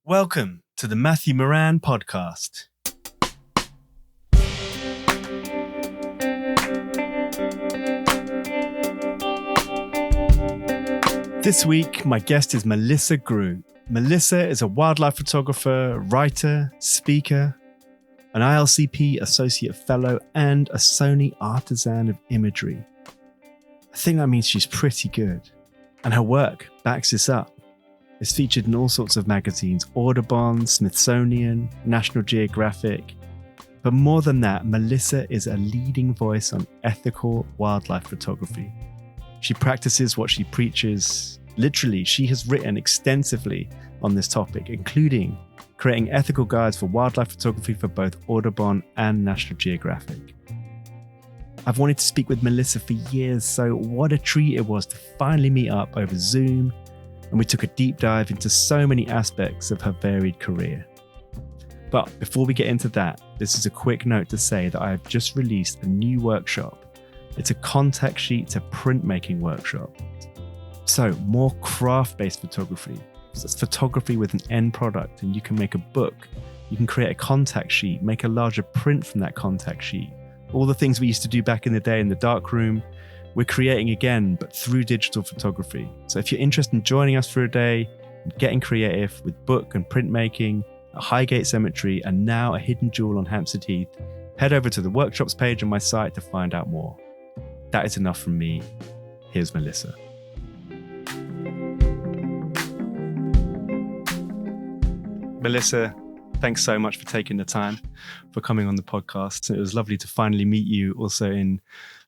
Welcome to the Matthew Moran podcast. This week, my guest is Melissa Groo. Melissa is a wildlife photographer, writer, speaker, an ILCP Associate Fellow, and a Sony Artisan of Imagery. I think that means she's pretty good. And her work backs this up. It's featured in all sorts of magazines, Audubon, Smithsonian, National Geographic. But more than that, Melissa is a leading voice on ethical wildlife photography. She practices what she preaches. Literally, she has written extensively on this topic, including creating ethical guides for wildlife photography for both Audubon and National Geographic. I've wanted to speak with Melissa for years, so what a treat it was to finally meet up over Zoom, and we took a deep dive into so many aspects of her varied career. But before we get into that, this is a quick note to say that I have just released a new workshop. It's a contact sheet to printmaking workshop. So more craft-based photography. So it's photography with an end product, and you can make a book. You can create a contact sheet, make a larger print from that contact sheet. All the things we used to do back in the day in the darkroom, we're creating again, but through digital photography. So if you're interested in joining us for a day, and getting creative with book and printmaking at Highgate Cemetery, and now a hidden jewel on Hampstead Heath, head over to the workshops page on my site to find out more. That is enough from me. Here's Melissa. Melissa, thanks so much for taking the time for coming on the podcast. It was lovely to finally meet you also in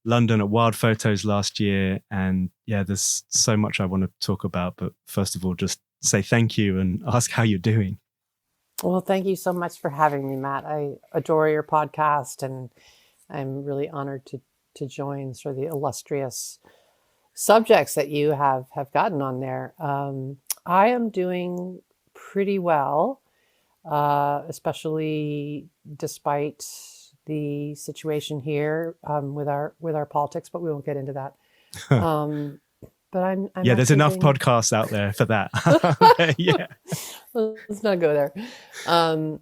London at Wild Photos last year. And yeah, there's so much I want to talk about. But first of all, just say thank you and ask how you're doing. Well, thank you so much for having me, Matt. I adore your podcast, and I'm really honored to join sort of the illustrious subjects that you have gotten on there. I am doing pretty well, especially despite the situation here with our politics, but we won't get into that. But I'm yeah, there's enough podcasts out there for that. Yeah, let's not go there.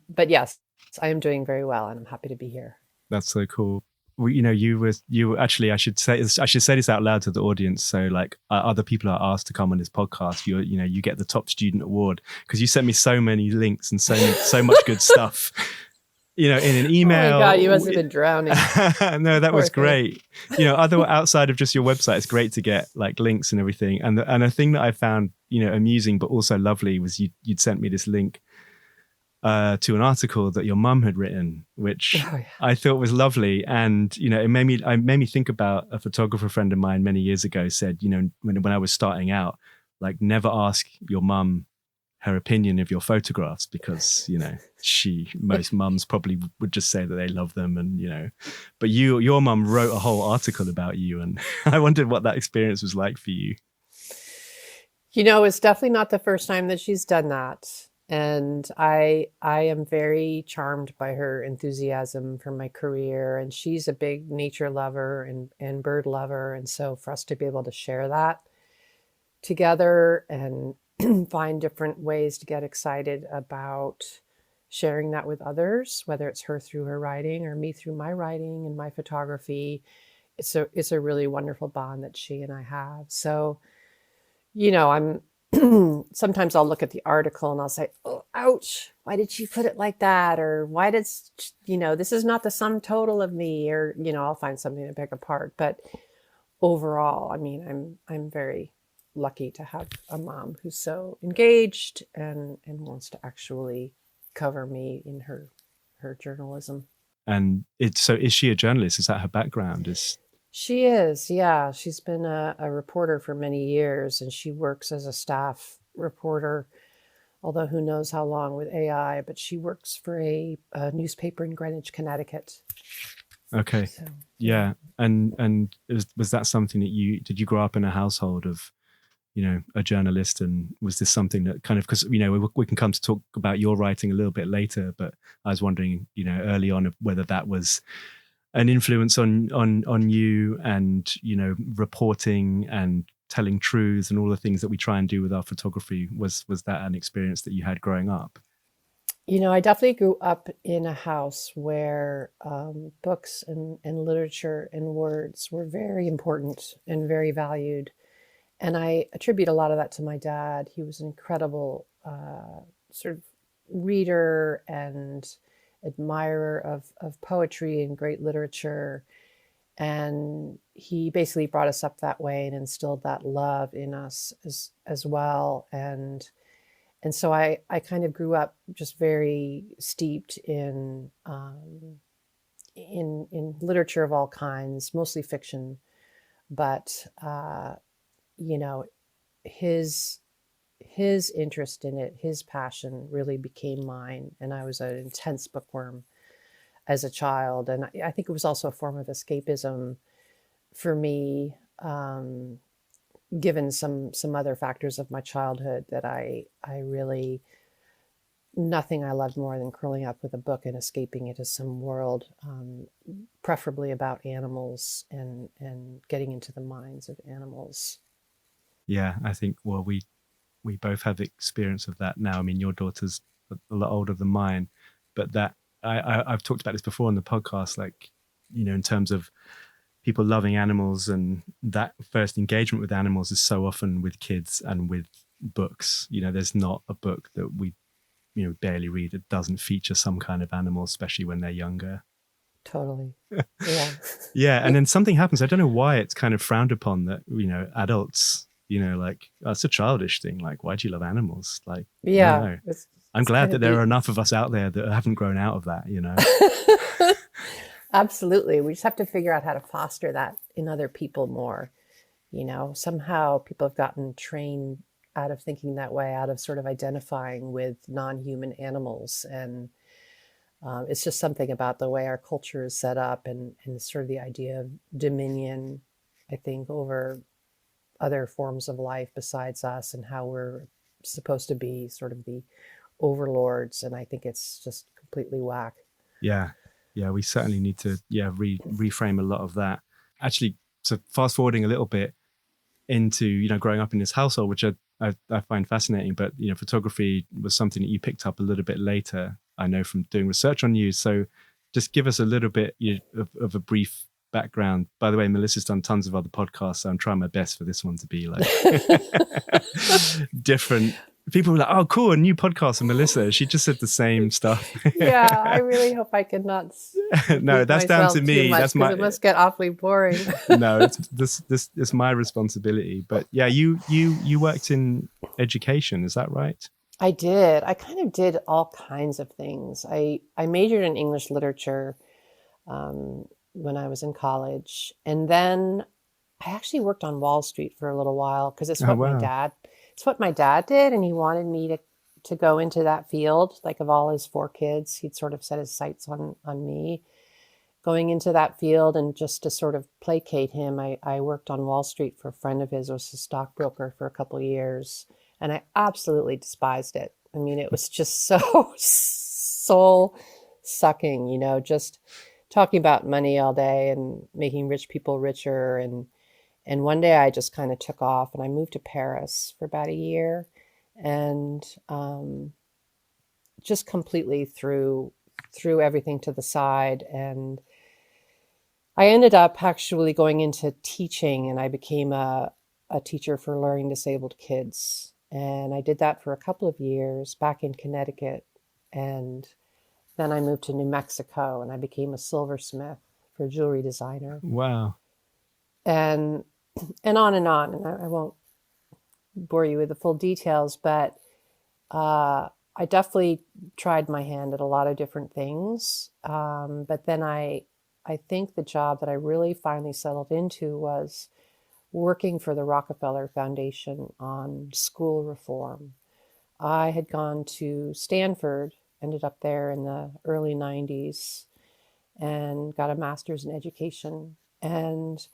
But yes, I am doing very well, and I'm happy to be here. That's so cool. You were actually, I should say this out loud to the audience. So like other people are asked to come on this podcast. You get the top student award because you sent me so many links and so much good stuff. In an email. Oh my God, you must have been drowning. No, that was great. Outside of just your website, it's great to get like links and everything. And a thing that I found, amusing but also lovely was you'd sent me this link to an article that your mum had written, which I thought was lovely. And, it made me think about a photographer friend of mine many years ago said, when I was starting out, like never ask your mum her opinion of your photographs because, most mums probably would just say that they love them. And, but your mum wrote a whole article about you. And I wondered what that experience was like for you. It's definitely not the first time that she's done that. And I am very charmed by her enthusiasm for my career. And she's a big nature lover and bird lover. And so for us to be able to share that together and find different ways to get excited about sharing that with others, whether it's her through her writing or me through my writing and my photography, it's a really wonderful bond that she and I have. So, I'm sometimes I'll look at the article and I'll say, oh, ouch, why did she put it like that? Or why did, this is not the sum total of me, or, I'll find something to pick apart. But overall, I'm very lucky to have a mom who's so engaged and wants to actually cover me in her journalism. And is she a journalist? Is that her background? She is, yeah. She's been a reporter for many years, and she works as a staff reporter, although who knows how long with AI, but she works for a newspaper in Greenwich, Connecticut. Okay. So, yeah. And was that something that did you grow up in a household of, a journalist? And was this something that kind of, because, we can come to talk about your writing a little bit later, but I was wondering, early on whether that was an influence on you and, reporting and telling truths and all the things that we try and do with our photography. Was that an experience that you had growing up? I definitely grew up in a house where books and literature and words were very important and very valued. And I attribute a lot of that to my dad. He was an incredible sort of reader and admirer of poetry and great literature. And he basically brought us up that way and instilled that love in us as well. And so I kind of grew up just very steeped in literature of all kinds, mostly fiction. But his interest in it, his passion really became mine, and I was an intense bookworm as a child. And I think it was also a form of escapism for me. Given some other factors of my childhood that I really, nothing I loved more than curling up with a book and escaping into some world, preferably about animals and getting into the minds of animals. Yeah, I think, well, we both have experience of that now. I mean, your daughter's a lot older than mine, but that I've talked about this before on the podcast, like, in terms of people loving animals, and that first engagement with animals is so often with kids and with books. There's not a book that we barely read that doesn't feature some kind of animal, especially when they're younger. Totally. Yeah. Yeah. And then something happens. I don't know why it's kind of frowned upon that, adults, like, oh, it's a childish thing. Like, why do you love animals? Like, Yeah. I don't know. I'm glad that there are enough of us out there that haven't grown out of that, Absolutely. We just have to figure out how to foster that in other people more. Somehow people have gotten trained out of thinking that way, out of sort of identifying with non-human animals. And it's just something about the way our culture is set up, and sort of the idea of dominion, I think, over other forms of life besides us, and how we're supposed to be sort of the overlords. And I think it's just completely whack. Yeah. Yeah, we certainly need to reframe a lot of that. Actually, so fast forwarding a little bit into growing up in this household, which I find fascinating, but photography was something that you picked up a little bit later, I know, from doing research on you. So just give us a little bit of a brief background. By the way, Melissa's done tons of other podcasts, so I'm trying my best for this one to be like different. People were like, oh, cool, a new podcast from Melissa. She just said the same stuff. Yeah, I really hope I can not. No, that's down to me. That's my. It must get awfully boring. No, it's my responsibility. But yeah, you worked in education, is that right? I did. I kind of did all kinds of things. I majored in English literature when I was in college, and then I actually worked on Wall Street for a little while because it's what my dad did, and he wanted me to go into that field. Like, of all his 4 kids, he'd sort of set his sights on me going into that field. And just to sort of placate him, I worked on Wall Street for a friend of his who was a stockbroker for a couple of years, and I absolutely despised it. I mean, it was just so soul sucking, just talking about money all day and making rich people richer. And one day I just kind of took off, and I moved to Paris for about a year, and just completely threw everything to the side. And I ended up actually going into teaching, and I became a teacher for learning disabled kids. And I did that for a couple of years back in Connecticut. And then I moved to New Mexico, and I became a silversmith for a jewelry designer. Wow. And on and on. And I won't bore you with the full details, but I definitely tried my hand at a lot of different things. But then I think the job that I really finally settled into was working for the Rockefeller Foundation on school reform. I had gone to Stanford, ended up there in the early 90s, and got a master's in education, and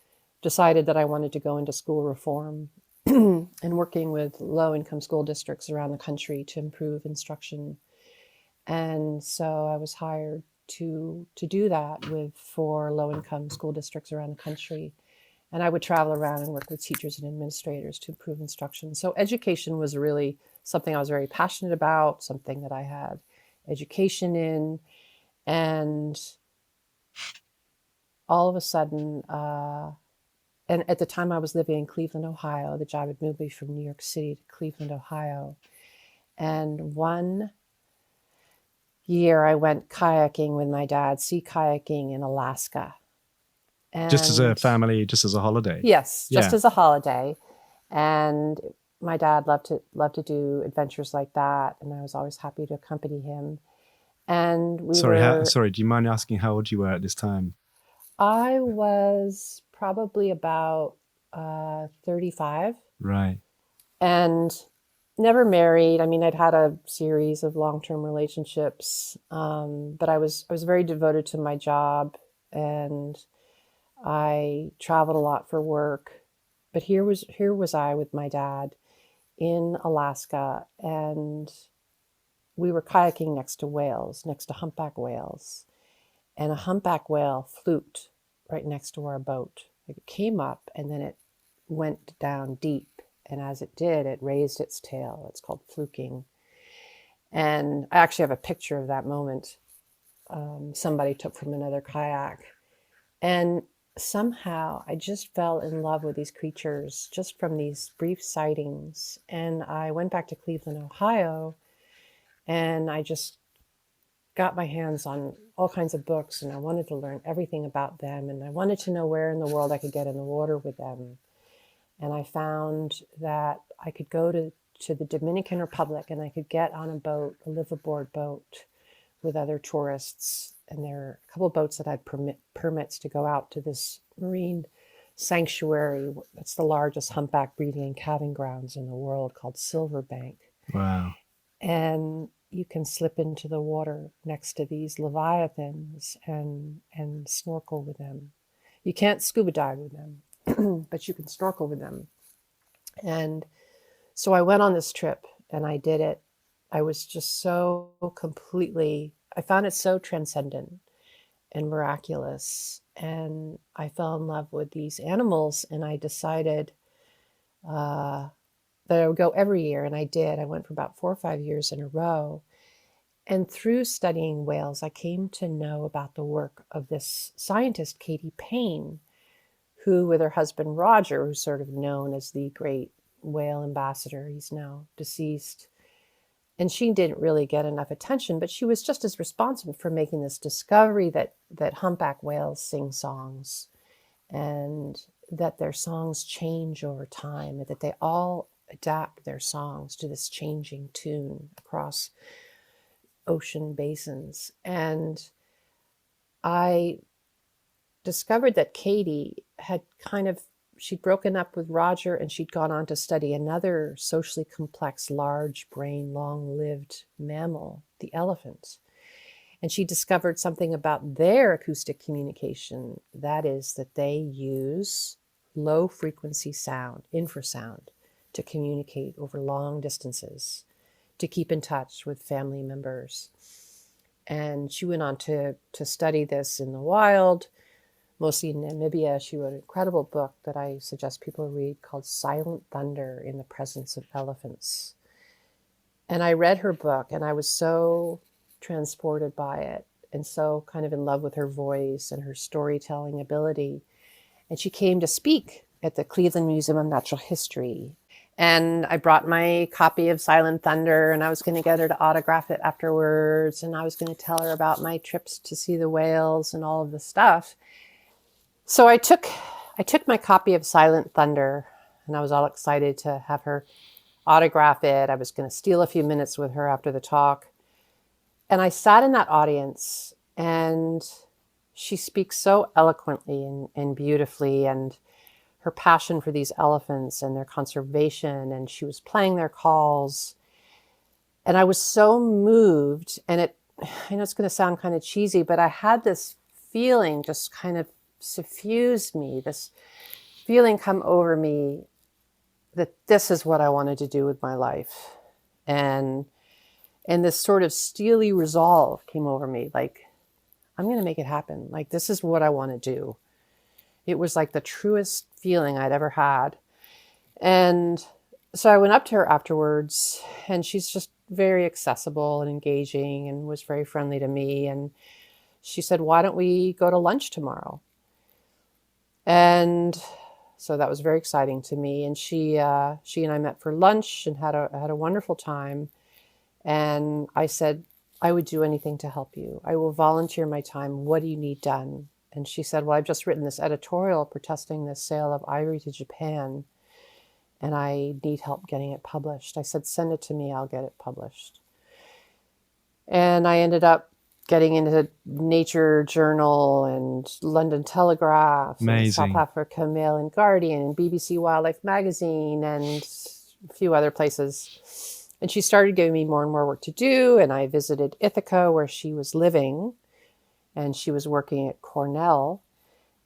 decided that I wanted to go into school reform and working with low-income school districts around the country to improve instruction. And so I was hired to do that for low-income school districts around the country. And I would travel around and work with teachers and administrators to improve instruction. So education was really something I was very passionate about, something that I had education in. And all of a sudden, and at the time I was living in Cleveland, Ohio. The job had moved me from New York City to Cleveland, Ohio. And one year I went kayaking with my dad, sea kayaking in Alaska. Just as a And family, just as a holiday. yes, just Yeah. as a holiday. And my dad loved to do adventures like that, and I was always happy to accompany him. And we were Sorry, do you mind asking how old you were at this time? I was probably about 35. Right. And never married. I mean, I'd had a series of long-term relationships, but I was very devoted to my job, and I traveled a lot for work. But here was I with my dad in Alaska, and we were kayaking next to whales, next to humpback whales, and a humpback whale fluked right next to our boat. Like, it came up and then it went down deep, and as it did, it raised its tail. It's called fluking. And I actually have a picture of that moment. Somebody took from another kayak. And somehow I just fell in love with these creatures just from these brief sightings. And I went back to Cleveland, Ohio, and I just got my hands on all kinds of books, and I wanted to learn everything about them. And I wanted to know where in the world I could get in the water with them. And I found that I could go to the Dominican Republic, and I could get on a boat, a liveaboard boat, with other tourists. And there are a couple of boats that had permits to go out to this marine sanctuary. That's the largest humpback breeding and calving grounds in the world, called Silverbank. Wow. And you can slip into the water next to these leviathans and snorkel with them. You can't scuba dive with them, but you can snorkel with them. And so I went on this trip and I did it. I was just so completely, I found it so transcendent and miraculous. And I fell in love with these animals, and I decided that I would go every year. And I did. I went for about 4 or 5 years in a row. And through studying whales, I came to know about the work of this scientist, Katie Payne, who, with her husband Roger, who's sort of known as the great whale ambassador, he's now deceased. And she didn't really get enough attention, but she was just as responsible for making this discovery that humpback whales sing songs, and that their songs change over time, and that they all adapt their songs to this changing tune across ocean basins. And I discovered that Katie had she'd broken up with Roger, and she'd gone on to study another socially complex, large brain, long-lived mammal, the elephant. And she discovered something about their acoustic communication. That is, that they use low frequency sound, infrasound, to communicate over long distances, to keep in touch with family members. And she went on to study this in the wild, mostly in Namibia. She wrote an incredible book that I suggest people read called Silent Thunder in the Presence of Elephants. And I read her book, and I was so transported by it, and so kind of in love with her voice and her storytelling ability. And she came to speak at the Cleveland Museum of Natural History. And I brought my copy of Silent Thunder, and I was going to get her to autograph it afterwards. And I was going to tell her about my trips to see the whales and all of the stuff. So I took my copy of Silent Thunder, and I was all excited to have her autograph it. I was going to steal a few minutes with her after the talk. And I sat in that audience, and she speaks so eloquently and beautifully, and her passion for these elephants and their conservation, and she was playing their calls. And I was so moved, and I know it's going to sound kind of cheesy, but I had this feeling just kind of suffuse me, this feeling come over me that this is what I wanted to do with my life. And this sort of steely resolve came over me, like, I'm going to make it happen. Like, this is what I want to do. It was like the truest feeling I'd ever had. And so I went up to her afterwards, and she's just very accessible and engaging and was very friendly to me. And she said, "Why don't we go to lunch tomorrow?" And so that was very exciting to me. And she and I met for lunch and had a wonderful time. And I said, "I would do anything to help you. I will volunteer my time. What do you need done?" And she said, "Well, I've just written this editorial protesting the sale of ivory to Japan, and I need help getting it published." I said, "Send it to me. I'll get it published." And I ended up getting into Nature Journal and London Telegraph and South Amazing. Africa Mail and Guardian and BBC Wildlife Magazine and a few other places. And she started giving me more and more work to do. And I visited Ithaca, where she was living, and she was working at Cornell.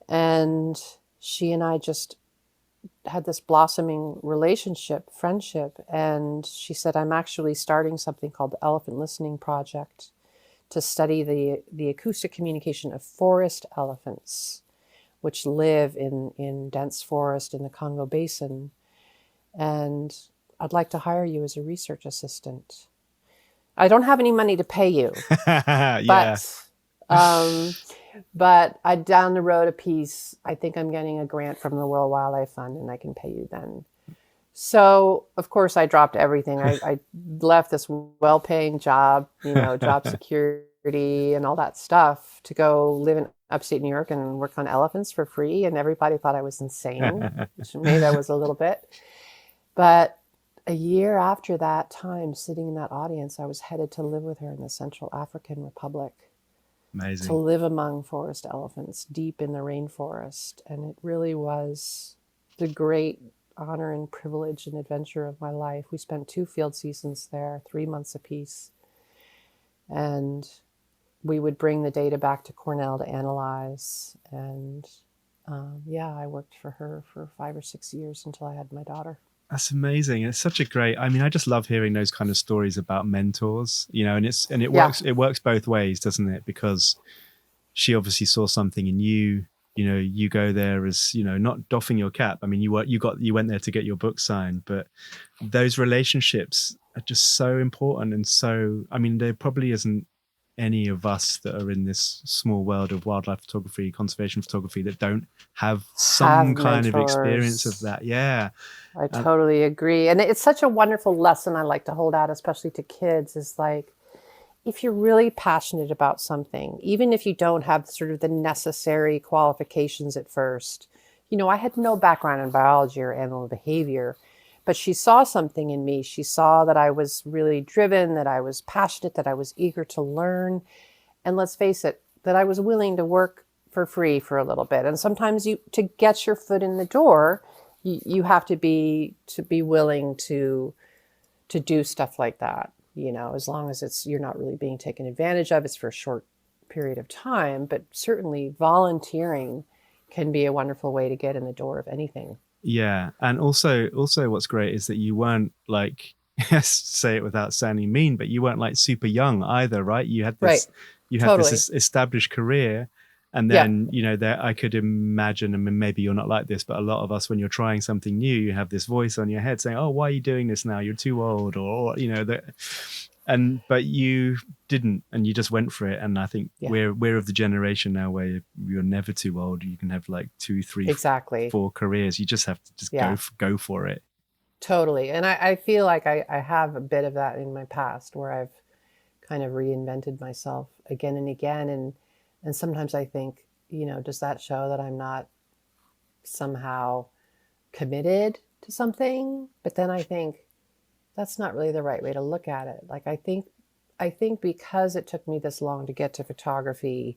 And she and I just had this blossoming relationship, friendship. And she said, "I'm actually starting something called the Elephant Listening Project to study the acoustic communication of forest elephants, which live in dense forest in the Congo Basin. And I'd like to hire you as a research assistant. I don't have any money to pay you, Yeah. but I down the road a piece, I think I'm getting a grant from the World Wildlife Fund, and I can pay you then." So, of course, I dropped everything. I left this well-paying job, job security and all that stuff, to go live in upstate New York and work on elephants for free. And everybody thought I was insane, which maybe I was a little bit. But a year after that time, sitting in that audience, I was headed to live with her in the Central African Republic. Amazing. To live among forest elephants deep in the rainforest. And it really was the great honor and privilege and adventure of my life. We spent 2 field seasons there, 3 months apiece. And we would bring the data back to Cornell to analyze. And I worked for her for 5 or 6 years until I had my daughter. That's amazing. It's such a great, I just love hearing those kind of stories about mentors, and it works both ways, doesn't it? Because she obviously saw something in you. You go there as, not doffing your cap. You went there to get your book signed, but those relationships are just so important. And so, there probably isn't any of us that are in this small world of wildlife photography, conservation photography, that don't have some kind of experience of that. Yeah. I totally agree. And it's such a wonderful lesson I like to hold out, especially to kids, is like, if you're really passionate about something, even if you don't have sort of the necessary qualifications at first, I had no background in biology or animal behavior, but she saw something in me. She saw that I was really driven, that I was passionate, that I was eager to learn. And let's face it, that I was willing to work for free for a little bit. And sometimes to get your foot in the door, you have to be willing to do stuff like that. As long as you're not really being taken advantage of, it's for a short period of time, but certainly volunteering can be a wonderful way to get in the door of anything. Yeah. And also what's great is that you weren't like, say it without sounding mean, but you weren't like super young either, right? You had this, this established career. And then, there, I could imagine, maybe you're not like this, but a lot of us, when you're trying something new, you have this voice on your head saying, "Oh, why are you doing this now? You're too old," or, but you didn't, and you just went for it. And I think we're of the generation now where you're never too old. You can have like 2, 3, 4 careers. You just have to just go for it. Totally. And I feel like I have a bit of that in my past, where I've kind of reinvented myself again and again. And sometimes I think, does that show that I'm not somehow committed to something? But then I think that's not really the right way to look at it. Like, I think because it took me this long to get to photography,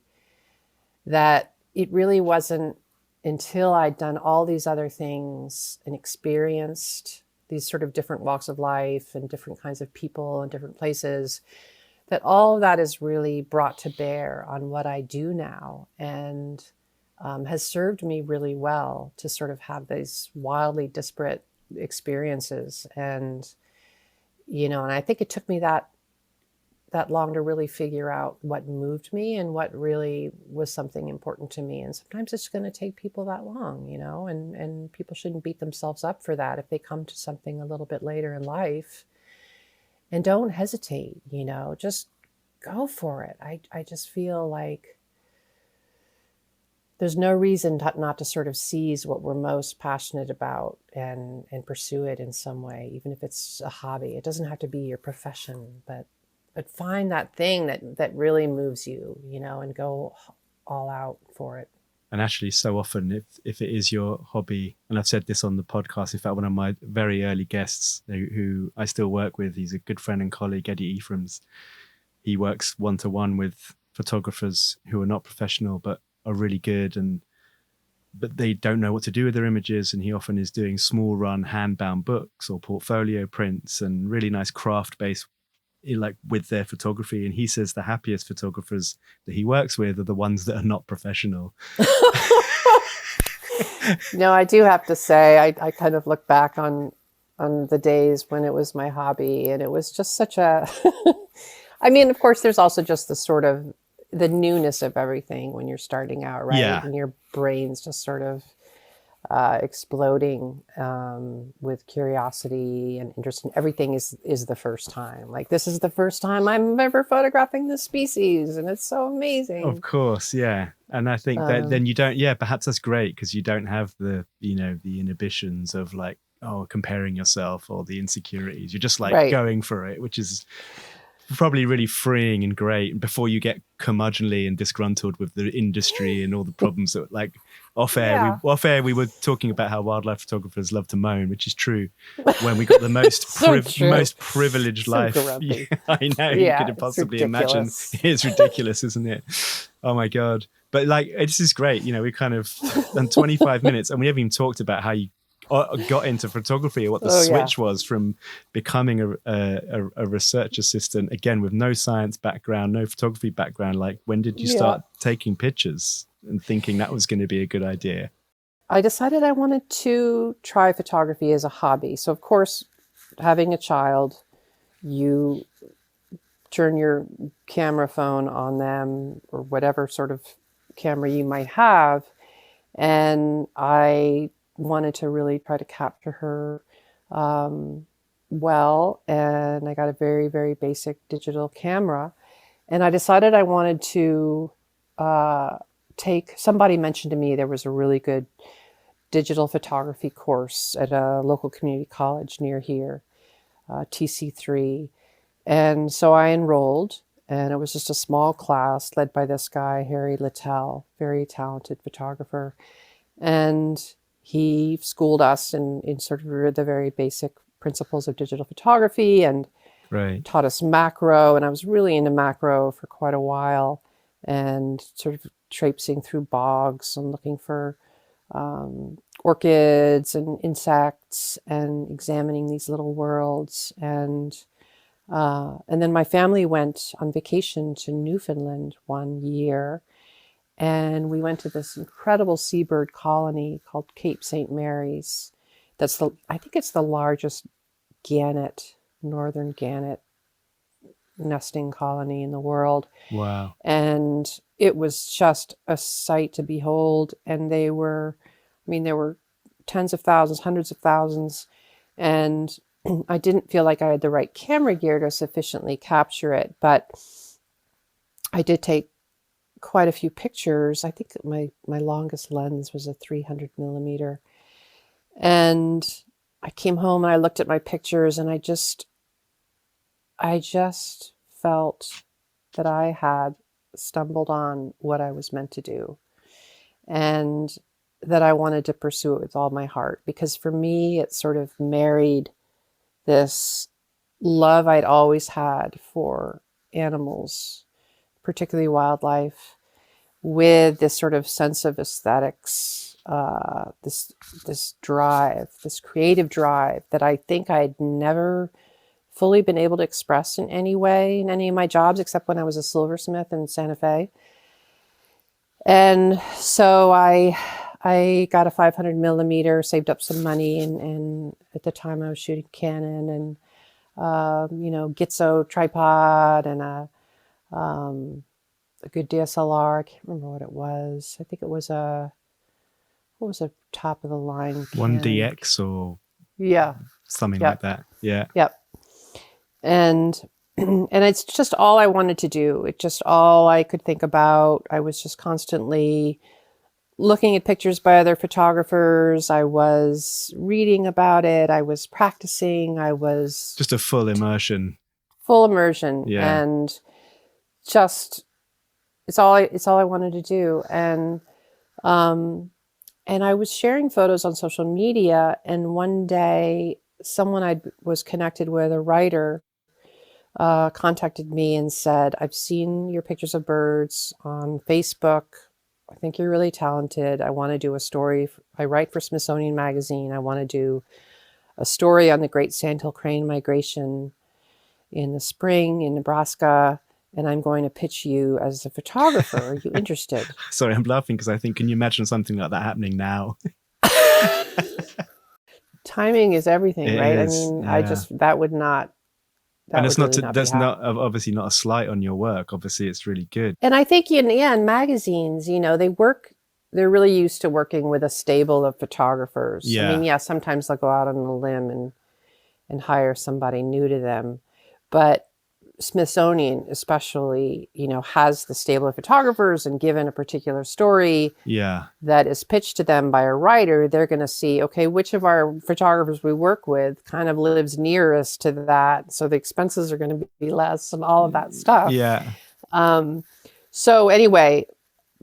that it really wasn't until I'd done all these other things and experienced these sort of different walks of life and different kinds of people and different places, that all of that is really brought to bear on what I do now, and has served me really well to sort of have these wildly disparate experiences. And, and I think it took me that that long to really figure out what moved me and what really was something important to me. And sometimes it's going to take people that long, and people shouldn't beat themselves up for that if they come to something a little bit later in life. And don't hesitate, just go for it. I just feel like there's no reason not to sort of seize what we're most passionate about and pursue it in some way, even if it's a hobby. It doesn't have to be your profession, but find that thing that really moves you, and go all out for it. And actually, so often, if it is your hobby, and I've said this on the podcast, in fact, one of my very early guests who I still work with, he's a good friend and colleague, Eddie Ephraim's. He works one-to-one with photographers who are not professional, but are really good, but they don't know what to do with their images. And he often is doing small run hand-bound books or portfolio prints and really nice craft-based, like with their photography. And he says the happiest photographers that he works with are the ones that are not professional. I do have to say, I kind of look back on the days when it was my hobby, and it was just such a, I mean, of course, there's also just the sort of the newness of everything when you're starting out, right? Yeah. And your brain's just sort of exploding with curiosity and interest in everything is the first time. Like, this is the first time I'm ever photographing this species, and it's so amazing. Of course, yeah. And I think that then you don't, perhaps that's great, because you don't have the, the inhibitions of like, comparing yourself or the insecurities. You're just like going for it, which is probably really freeing and great. And before you get curmudgeonly and disgruntled with the industry and all the problems that, like, off air we were talking about how wildlife photographers love to moan, which is true, when we got the most most privileged life. Yeah, I know, you could possibly imagine. It's ridiculous, isn't it? Oh my God. But like, this is great. We kind of done 25 minutes and we haven't even talked about how you got into photography, or what the switch was from becoming a research assistant, again, with no science background, no photography background. Like, when did you start taking pictures and thinking that was going to be a good idea? I decided I wanted to try photography as a hobby. So, of course, having a child, you turn your camera phone on them, or whatever sort of camera you might have, and I wanted to really try to capture her well, and I got a very, very basic digital camera, and I decided I wanted to somebody mentioned to me there was a really good digital photography course at a local community college near here, TC3, and so I enrolled, and it was just a small class led by this guy, Harry Littell, very talented photographer, and he schooled us in sort of the very basic principles of digital photography, and taught us macro. And I was really into macro for quite a while, and sort of traipsing through bogs and looking for orchids and insects and examining these little worlds. And then my family went on vacation to Newfoundland one year. And we went to this incredible seabird colony called Cape St. Mary's. I think it's the largest northern gannet nesting colony in the world. Wow. And it was just a sight to behold. And there were tens of thousands, hundreds of thousands. And I didn't feel like I had the right camera gear to sufficiently capture it, but I did take quite a few pictures. I think my longest lens was a 300 millimeter. And I came home and I looked at my pictures, and I just felt that I had stumbled on what I was meant to do, and that I wanted to pursue it with all my heart, because for me, it sort of married this love I'd always had for animals, particularly wildlife, with this sort of sense of aesthetics, this drive, this creative drive that I think I'd never fully been able to express in any way in any of my jobs, except when I was a silversmith in Santa Fe. And so I got a 500 millimeter, saved up some money, and at the time I was shooting Canon, and Gitzo tripod and a good DSLR. I can't remember what it was. I think it was what was a top of the line Canon? 1DX or yeah, something yep. like that. Yeah. Yep. And it's just all I wanted to do. It's just all I could think about. I was just constantly looking at pictures by other photographers. I was reading about it. I was practicing. I was just a full immersion. Full immersion. Yeah. And just it's all I wanted to do. And I was sharing photos on social media, and one day someone I was connected with, a writer, contacted me and said, "I've seen your pictures of birds on Facebook. I think you're really talented. I want to do a story. I write for Smithsonian Magazine. I want to do a story on the great sandhill crane migration in the spring in Nebraska. And I'm going to pitch you as a photographer. Are you interested?" Sorry, I'm laughing because I think, can you imagine something like that happening now? Timing is everything, It right? is, I mean, yeah. that would not. And it's would not, that's not obviously not a slight on your work. Obviously, it's really good. And I think, in magazines, they're really used to working with a stable of photographers. Yeah. I mean, yeah, sometimes they'll go out on a limb and hire somebody new to them. But Smithsonian especially, has the stable of photographers, and given a particular story that is pitched to them by a writer, they're going to see, okay, which of our photographers we work with kind of lives nearest to that. So the expenses are going to be less and all of that stuff. Yeah. So anyway,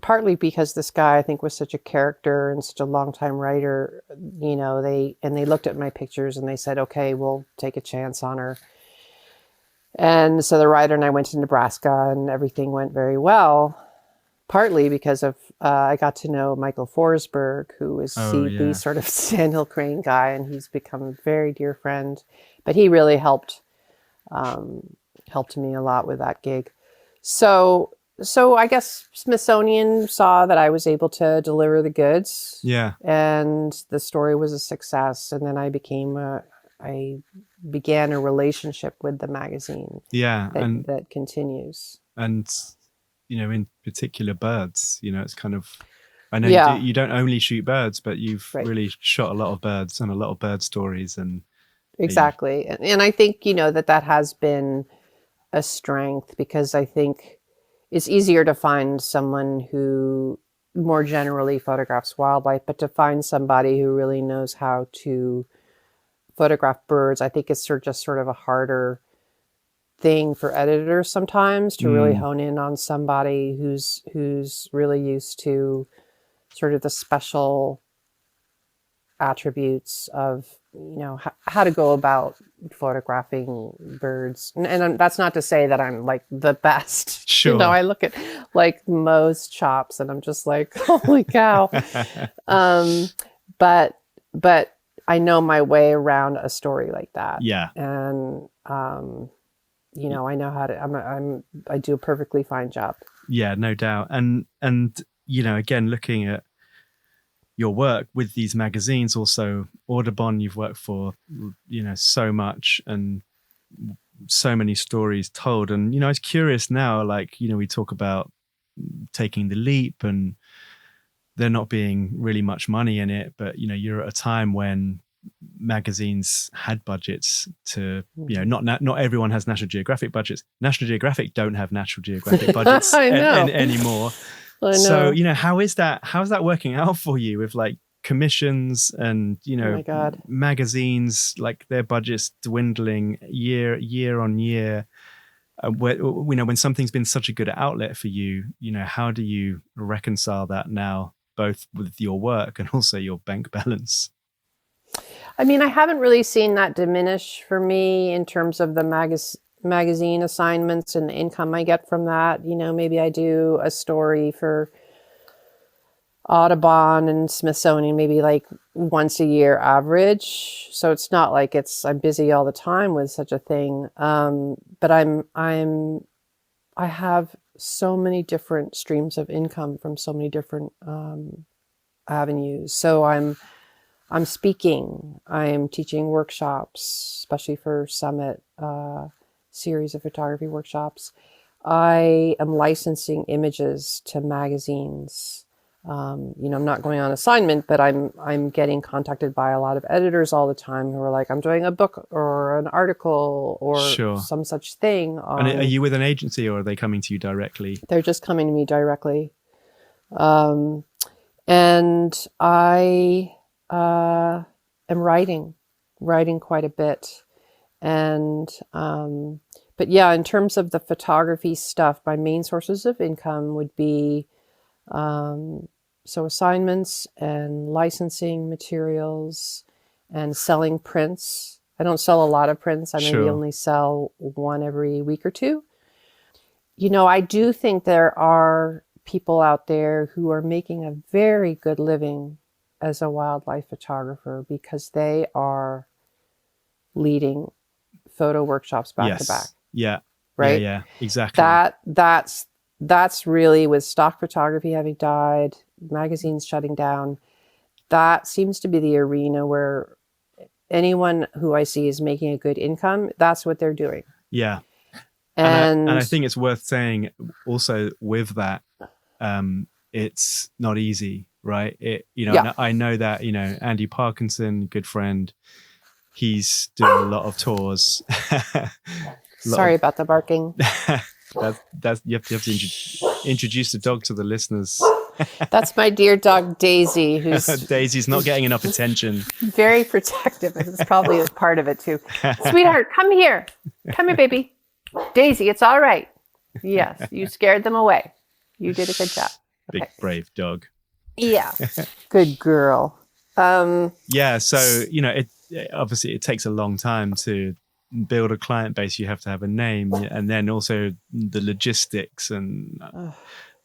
partly because this guy, I think, was such a character and such a longtime writer, they looked at my pictures and they said, okay, we'll take a chance on her. And so the writer and I went to Nebraska, and everything went very well, partly because of I got to know Michael Forsberg, who is the sort of sandhill crane guy, and he's become a very dear friend. But he really helped me a lot with that gig. So I guess Smithsonian saw that I was able to deliver the goods. Yeah. And the story was a success. And then I began a relationship with the magazine. Yeah. That continues. And, in particular birds, it's kind of, I know you don't only shoot birds, but you've really shot a lot of birds and a lot of bird stories. And exactly. And I think, that has been a strength, because I think it's easier to find someone who more generally photographs wildlife, but to find somebody who really knows how to photograph birds, I think it's just sort of a harder thing for editors sometimes to really hone in on somebody who's really used to sort of the special attributes of how to go about photographing birds. And that's not to say that I'm like the best. Sure. I look at like most shops and I'm just like, holy cow. But I know my way around a story like that. Yeah. And I know how to. I do a perfectly fine job. Yeah, no doubt. And again, looking at your work with these magazines, also Audubon, you've worked for, so much and so many stories told. And I was curious now, like we talk about taking the leap and there not being really much money in it, but you're at a time when magazines had budgets to, not everyone has National Geographic budgets. National Geographic don't have National Geographic budgets anymore. I know. So, how's that working out for you with like commissions and, oh my God, magazines, like their budgets dwindling year on year? When something's been such a good outlet for you, how do you reconcile that now, both with your work and also your bank balance? I mean, I haven't really seen that diminish for me in terms of the magazine assignments and the income I get from that. Maybe I do a story for Audubon and Smithsonian, maybe like once a year average. So it's not like I'm busy all the time with such a thing. But I have so many different streams of income from so many different avenues. So I'm speaking. I'm teaching workshops, especially for Summit, series of photography workshops. I am licensing images to magazines. I'm not going on assignment, but I'm getting contacted by a lot of editors all the time who are like, I'm doing a book or an article or some such thing. And are you with an agency, or are they coming to you directly? They're just coming to me directly. And I am writing quite a bit. And, but yeah, in terms of the photography stuff, my main sources of income would be, so assignments and licensing materials and selling prints. I don't sell a lot of prints. I maybe only sell one every week or two. I do think there are people out there who are making a very good living as a wildlife photographer because they are leading photo workshops back to back. Yeah. Right. Yeah. Exactly. That's really, with stock photography having died, magazines shutting down, that seems to be the arena where anyone who I see is making a good income. That's what they're doing. Yeah. And I think it's worth saying also with that, it's not easy, right? I know that, Andy Parkinson, good friend, he's doing a lot of tours. Sorry about the barking. That's you have to introduce the dog to the listeners. That's my dear dog Daisy, who's Daisy's not getting enough attention. Very protective. It's probably a part of it too. Sweetheart, come here, baby. Daisy, it's all right. Yes, you scared them away. You did a good job. Okay. Big brave dog. Yeah, good girl. Yeah, so obviously it takes a long time to build a client base. You have to have a name, and then also the logistics and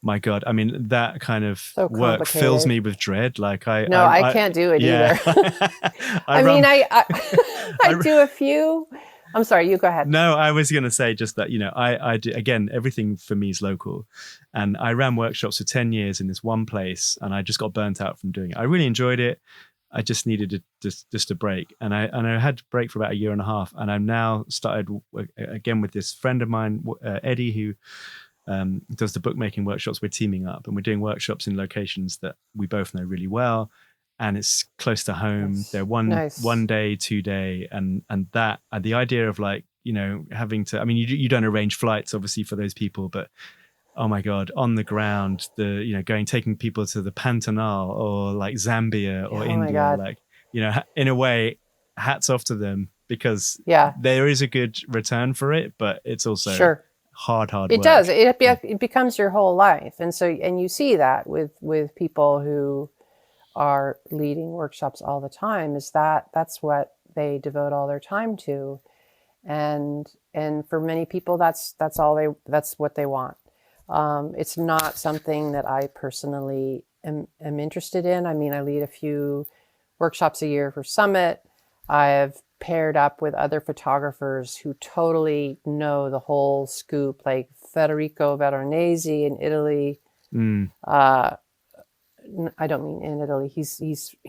my God, I mean, that kind of work fills me with dread. Like I can't do it either. I do a few. I'm sorry, you go ahead. No, I was going to say just that, I do, again, everything for me is local, and I ran workshops for 10 years in this one place, and I just got burnt out from doing it. I really enjoyed it. I just needed just a break. And I had to break for about a year and a half. And I'm now started again with this friend of mine, Eddie, who does the bookmaking workshops. We're teaming up and we're doing workshops in locations that we both know really well. And it's close to home. They're one day, 2 day. And that, the idea of having to, I mean, you don't arrange flights obviously for those people, but oh my God, on the ground, taking people to the Pantanal or like Zambia or India, in a way, hats off to them, because there is a good return for it, but it's also hard work. It does. It becomes your whole life. And you see that with people who are leading workshops all the time, is that's what they devote all their time to. And for many people, that's what they want. It's not something that I personally am interested in. I mean, I lead a few workshops a year for Summit. I have paired up with other photographers who totally know the whole scoop, like Federico Veronese in Italy. I don't mean in Italy. He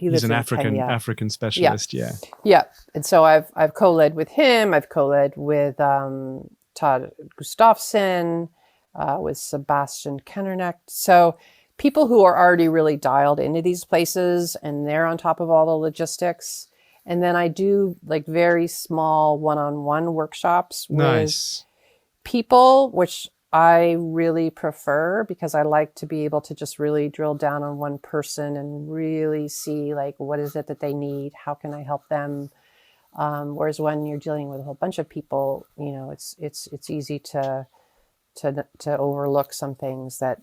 lives an in African Kenya. specialist. Yeah. And so I've co-led with him. I've co-led with Todd Gustafsson, with Sebastian Kennerneck. So people who are already really dialed into these places, and they're on top of all the logistics. And then I do like very small one-on-one workshops with people, which I really prefer, because I like to be able to just really drill down on one person and really see like, what is it that they need? How can I help them? Whereas when you're dealing with a whole bunch of people, it's easy to overlook some things that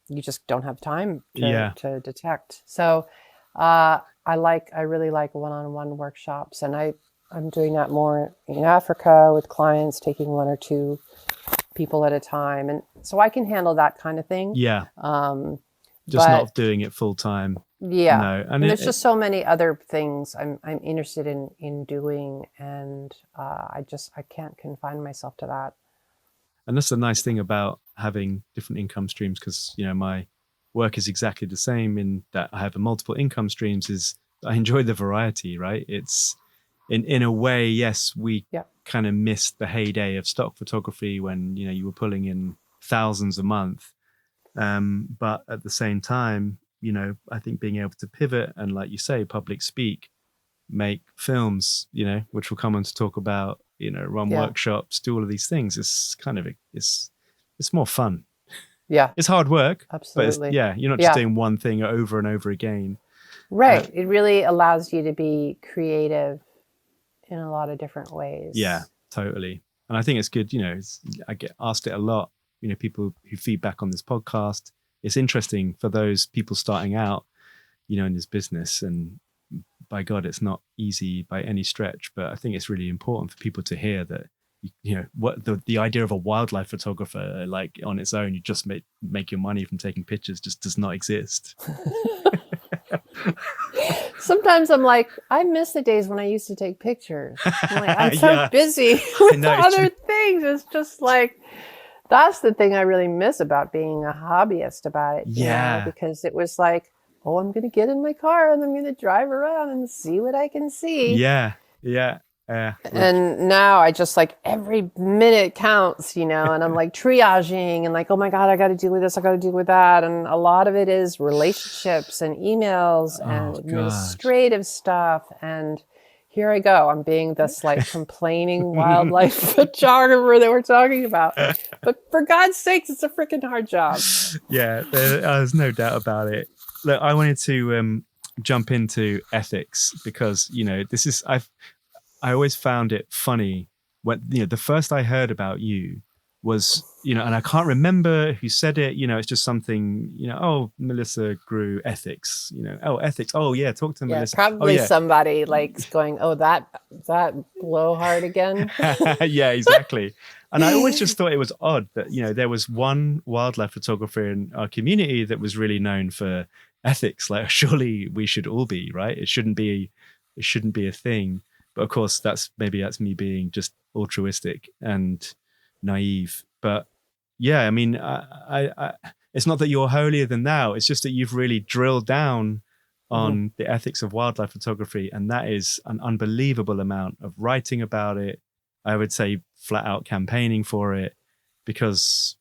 you just don't have time to detect. So I really like one-on-one workshops, and I'm doing that more in Africa with clients, taking one or two people at a time, and so I can handle that kind of thing. Just not doing it full time. No, and there's just so many other things I'm interested in doing, and I can't confine myself to that. And that's the nice thing about having different income streams, because my work is exactly the same in that I have multiple income streams. Is enjoy the variety, right? It's in a way, yes, we Yeah. kind of missed the heyday of stock photography when, you were pulling in thousands a month. But at the same time, I think being able to pivot and, like you say, public speak, make films, which we'll come on to talk about, run Yeah. workshops, do all of these things. It's kind of, it's more fun. Yeah. It's hard work, Absolutely. but you're not just doing one thing over and over again. Right. It really allows you to be creative in a lot of different ways. Yeah, totally. And I think it's good, I get asked it a lot, people who feedback on this podcast. It's interesting for those people starting out, in this business. And by God, it's not easy by any stretch, but I think it's really important for people to hear that, what the idea of a wildlife photographer, like on its own, you just make your money from taking pictures, just does not exist. Sometimes I'm like, I miss the days when I used to take pictures. I'm like, I'm so busy with other things. It's just like, that's the thing I really miss about being a hobbyist about it. Yeah. Because it was like, oh, I'm going to get in my car and I'm going to drive around and see what I can see. Yeah. Yeah. And now I just like every minute counts, and I'm like triaging and like, oh my God, I got to deal with this. I got to deal with that. And a lot of it is relationships and emails and administrative stuff. And here I go. I'm being this like complaining wildlife photographer that we're talking about. But for God's sakes, it's a freaking hard job. Yeah, there's no doubt about it. Look, I wanted to jump into ethics because, this is, I always found it funny when, the first I heard about you was, and I can't remember who said it, it's just something, oh, Melissa Groo, ethics, ethics. Oh yeah. Talk to Melissa. Probably somebody like going, oh, that blowhard again. Yeah, exactly. And I always just thought it was odd that, there was one wildlife photographer in our community that was really known for ethics. Like, surely we should all be, right? It shouldn't be a thing. But of course, that's me being just altruistic and naive. But yeah, I mean, I it's not that you're holier than thou. It's just that you've really drilled down on the ethics of wildlife photography. And that is an unbelievable amount of writing about it. I would say flat out campaigning for it because,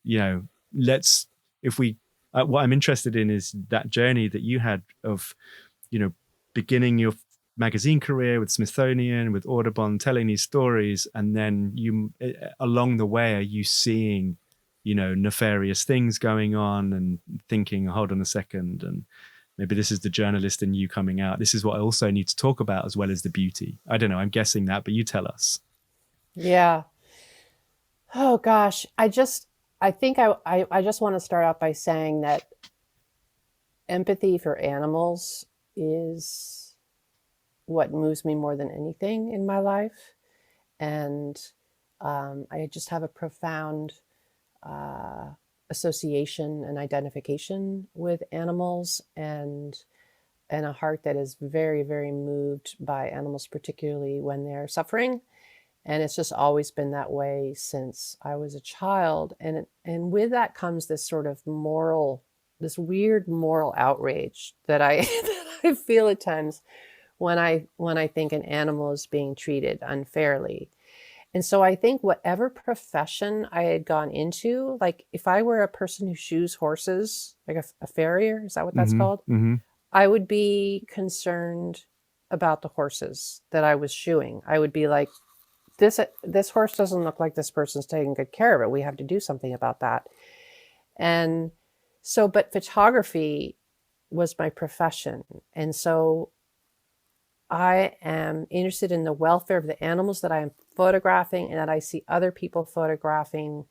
what I'm interested in is that journey that you had of, beginning your magazine career with Smithsonian, with Audubon, telling these stories, and then you along the way, are you seeing, nefarious things going on and thinking, hold on a second, and maybe this is the journalist in you coming out. This is what I also need to talk about as well as the beauty. I don't know. I'm guessing that, but you tell us. Yeah. Oh gosh. I think I just want to start out by saying that empathy for animals is what moves me more than anything in my life. And I just have a profound association and identification with animals and a heart that is very, very moved by animals, particularly when they're suffering. And it's just always been that way since I was a child. And with that comes this sort of this weird moral outrage that I feel at times when I think an animal is being treated unfairly. And so I think whatever profession I had gone into, like if I were a person who shoes horses, like a farrier, is that what that's called? Mm-hmm. I would be concerned about the horses that I was shoeing. I would be like, this horse doesn't look like this person's taking good care of it. We have to do something about that. And so, but photography was my profession. And so I am interested in the welfare of the animals that I am photographing and that I see other people photographing.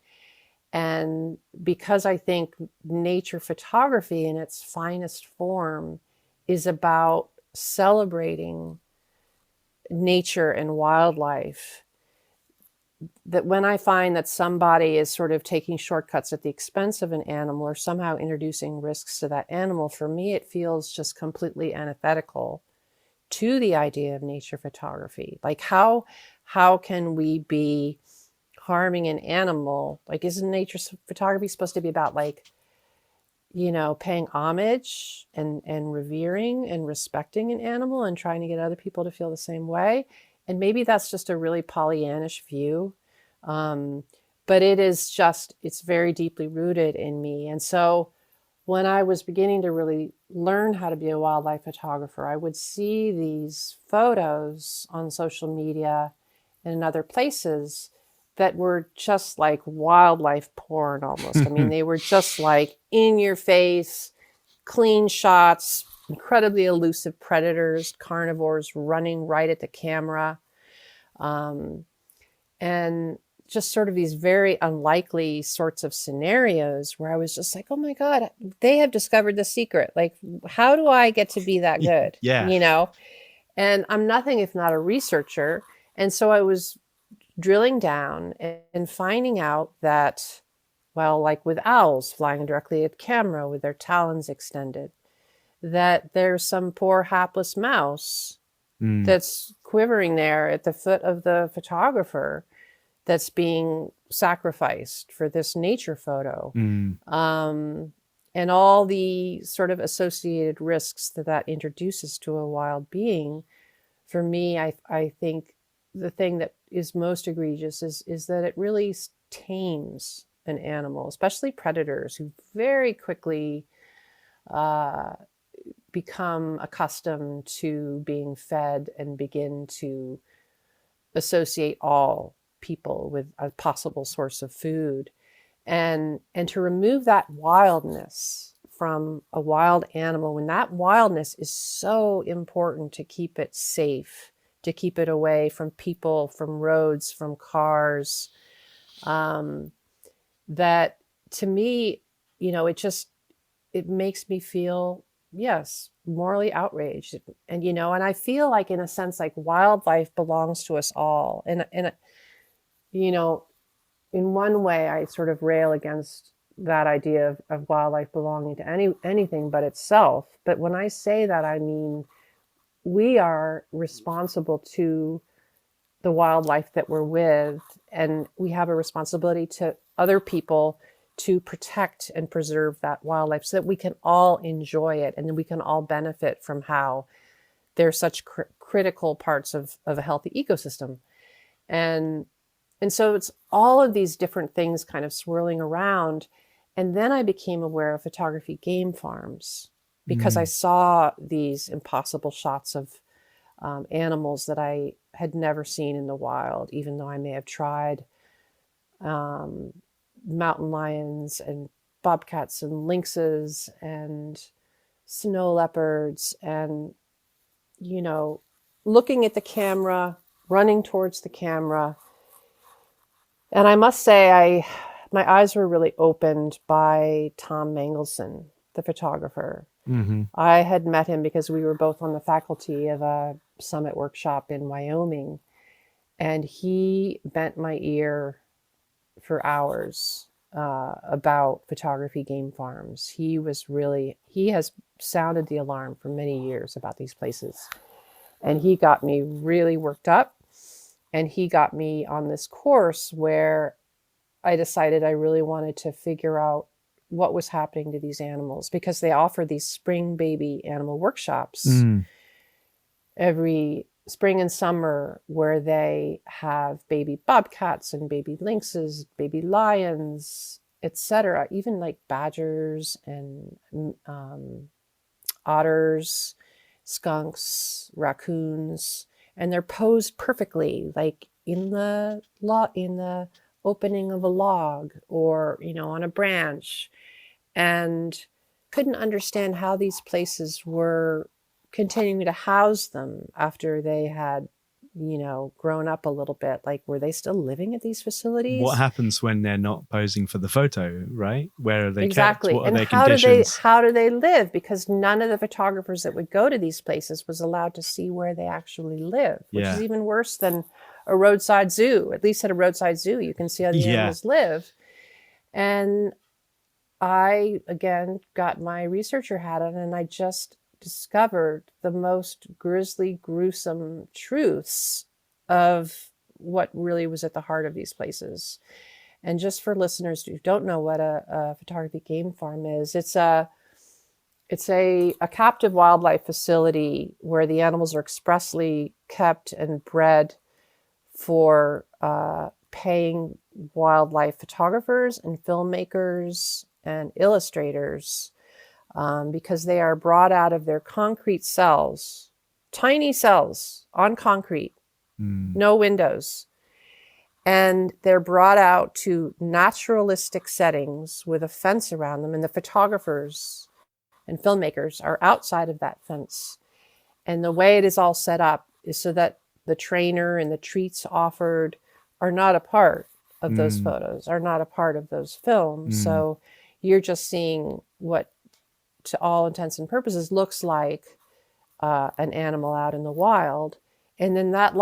And because I think nature photography in its finest form is about celebrating nature and wildlife, that when I find that somebody is sort of taking shortcuts at the expense of an animal or somehow introducing risks to that animal, for me, it feels just completely antithetical to the idea of nature photography. Like how can we be harming an animal? Like, isn't nature photography supposed to be about like paying homage and revering and respecting an animal and trying to get other people to feel the same way. And maybe that's just a really Pollyannish view. But it's very deeply rooted in me. And so when I was beginning to really learn how to be a wildlife photographer, I would see these photos on social media and in other places that were just like wildlife porn almost. I mean, they were just like in your face, clean shots, incredibly elusive predators, carnivores running right at the camera. And just sort of these very unlikely sorts of scenarios where I was just like, oh my God, they have discovered the secret. Like, how do I get to be that good? Yeah. And I'm nothing if not a researcher. And so I was drilling down and finding out that, well, like with owls flying directly at camera with their talons extended, that there's some poor hapless mouse that's quivering there at the foot of the photographer that's being sacrificed for this nature photo. And all the sort of associated risks that introduces to a wild being. For me, I think the thing that is most egregious is that it really tames an animal, especially predators who very quickly become accustomed to being fed and begin to associate all people with a possible source of food. And to remove that wildness from a wild animal, when that wildness is so important to keep it safe, to keep it away from people, from roads, from cars, that to me, it makes me feel, yes, morally outraged. And, and I feel like, in a sense, like wildlife belongs to us all. And in one way, I sort of rail against that idea of wildlife belonging to anything but itself. But when I say that, I mean, we are responsible to the wildlife that we're with, and we have a responsibility to other people to protect and preserve that wildlife so that we can all enjoy it and then we can all benefit from how they're such critical parts of a healthy ecosystem. And so it's all of these different things kind of swirling around. And then I became aware of photography game farms because I saw these impossible shots of animals that I had never seen in the wild, even though I may have tried mountain lions and bobcats and lynxes and snow leopards and, looking at the camera, running towards the camera. And I must say, my eyes were really opened by Tom Mangelson, the photographer. I had met him because we were both on the faculty of a summit workshop in Wyoming. And he bent my ear for hours about photography game farms. He has sounded the alarm for many years about these places. And he got me really worked up. And he got me on this course where I decided I really wanted to figure out what was happening to these animals, because they offer these spring baby animal workshops every spring and summer, where they have baby bobcats and baby lynxes, baby lions, etc., even like badgers and otters, skunks, raccoons, and they're posed perfectly, like in the opening of a log or on a branch. And couldn't understand how these places were continuing to house them after they had grown up a little bit. Like, were they still living at these facilities? What happens when they're not posing for the photo, right? Where are they exactly kept? What are and their how conditions? how do they live? Because none of the photographers that would go to these places was allowed to see where they actually live, which is even worse than a roadside zoo. At least at a roadside zoo, you can see how the animals live. And I, again, got my researcher hat on, and I just discovered the most grisly, gruesome truths of what really was at the heart of these places. And just for listeners who don't know what a photography game farm is, it's a captive wildlife facility where the animals are expressly kept and bred for paying wildlife photographers and filmmakers and illustrators, because they are brought out of their concrete cells, tiny cells on concrete, no windows. And they're brought out to naturalistic settings with a fence around them. And the photographers and filmmakers are outside of that fence. And the way it is all set up is so that the trainer and the treats offered are not a part of those photos, are not a part of those films. So you're just seeing what, to all intents and purposes, looks like an animal out in the wild. And then that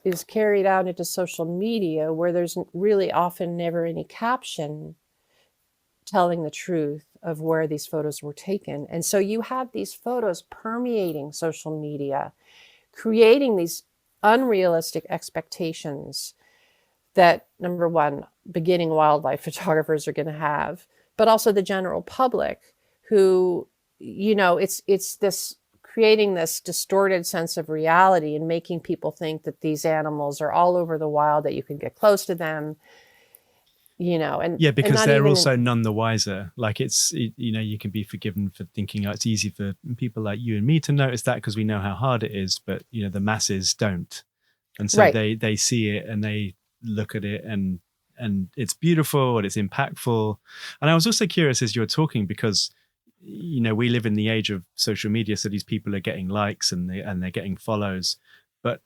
is carried out into social media, where there's really often never any caption telling the truth of where these photos were taken. And so you have these photos permeating social media, creating these unrealistic expectations that, number one, beginning wildlife photographers are going to have, but also the general public who, it's this creating this distorted sense of reality and making people think that these animals are all over the wild, that you can get close to them, and because they're also none the wiser. Like you can be forgiven for thinking it's easy for people like you and me to notice that because we know how hard it is, but the masses don't. And so they see it and they look at it and it's beautiful and it's impactful. And I was also curious as you were talking, because we live in the age of social media, so these people are getting likes and they're getting follows, but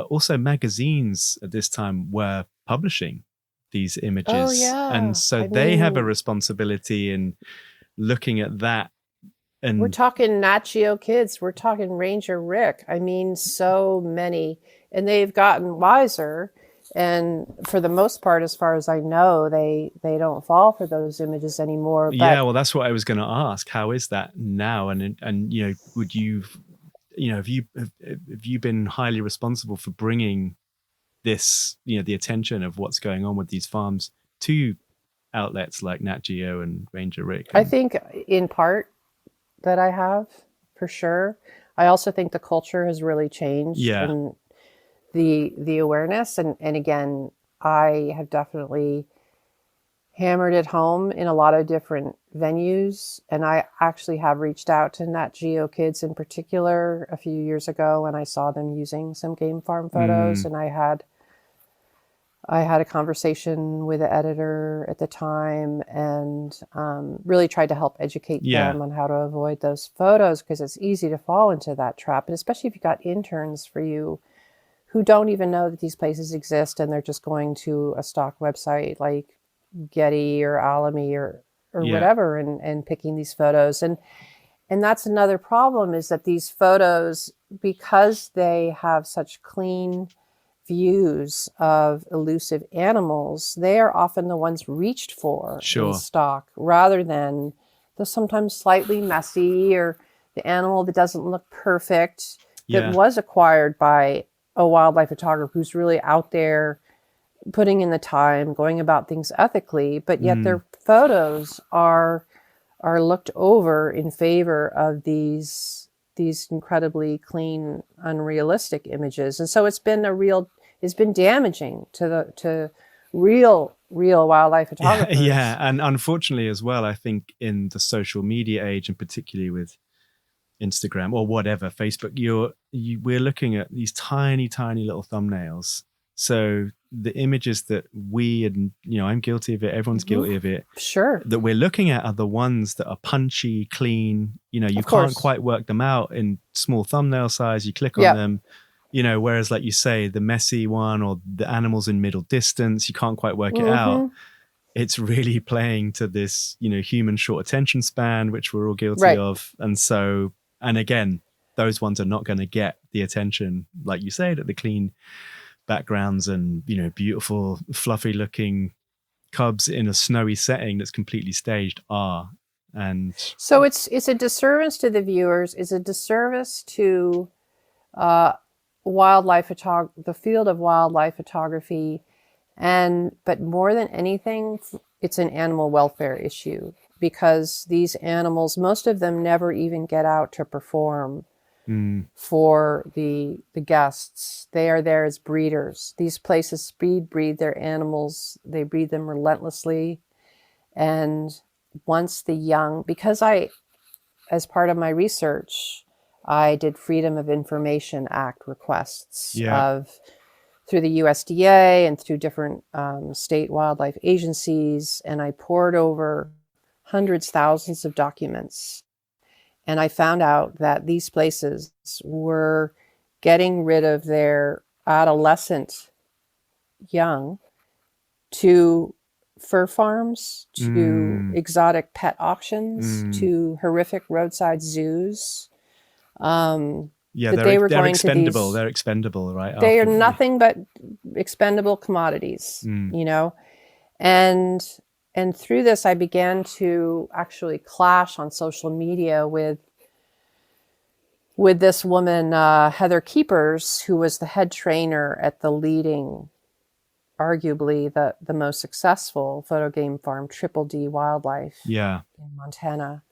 also magazines at this time were publishing these images. Oh, yeah. And so they have a responsibility in looking at that. And we're talking Nat Geo Kids, we're talking Ranger Rick. I mean, so many, and they've gotten wiser. And for the most part, as far as I know, they don't fall for those images anymore. But yeah, well, that's what I was going to ask. How is that now? And would you, have you been highly responsible for bringing this, the attention of what's going on with these farms to outlets like Nat Geo and Ranger Rick? I think in part that I have, for sure. I also think the culture has really changed. Yeah. And the awareness. And again, I have definitely hammered it home in a lot of different venues. And I actually have reached out to Nat Geo Kids in particular a few years ago, and I saw them using some game farm photos. And I had a conversation with the editor at the time and really tried to help educate them on how to avoid those photos, because it's easy to fall into that trap. And especially if you've got interns for you who don't even know that these places exist, and they're just going to a stock website like Getty or Alamy or whatever and picking these photos. And that's another problem, is that these photos, because they have such clean views of elusive animals, they are often the ones reached for in stock, rather than the sometimes slightly messy or the animal that doesn't look perfect, that was acquired by a wildlife photographer who's really out there putting in the time, going about things ethically, but yet their photos are looked over in favor of these incredibly clean, unrealistic images. And so it's been damaging to real wildlife photographers. Yeah. And unfortunately as well, I think in the social media age, and particularly with Instagram or whatever, Facebook, we're looking at these tiny little thumbnails. So the images that I'm guilty of it, everyone's guilty of it, sure, that we're looking at are the ones that are punchy, clean. You can't quite work them out in small thumbnail size. You click on them, whereas like you say, the messy one or the animals in middle distance, you can't quite work it out. It's really playing to this, human short attention span, which we're all guilty of. And so, and again, those ones are not going to get the attention, like you say, that the clean backgrounds and, beautiful, fluffy looking cubs in a snowy setting that's completely staged are. And so it's a disservice to the viewers. It's a disservice to the field of wildlife photography, But more than anything, it's an animal welfare issue, because these animals, most of them never even get out to perform for the guests. They are there as breeders. These places breed their animals. They breed them relentlessly. And once the young, because as part of my research, I did Freedom of Information Act requests through the USDA and through different state wildlife agencies. And I poured over hundreds, thousands of documents. And I found out that these places were getting rid of their adolescent young to fur farms, to exotic pet auctions, to horrific roadside zoos. They're expendable. They're expendable, right? They are nothing but expendable commodities, And through this, I began to actually clash on social media with this woman, Heather Keepers, who was the head trainer at the leading, arguably the most successful photo game farm, Triple D Wildlife in Montana.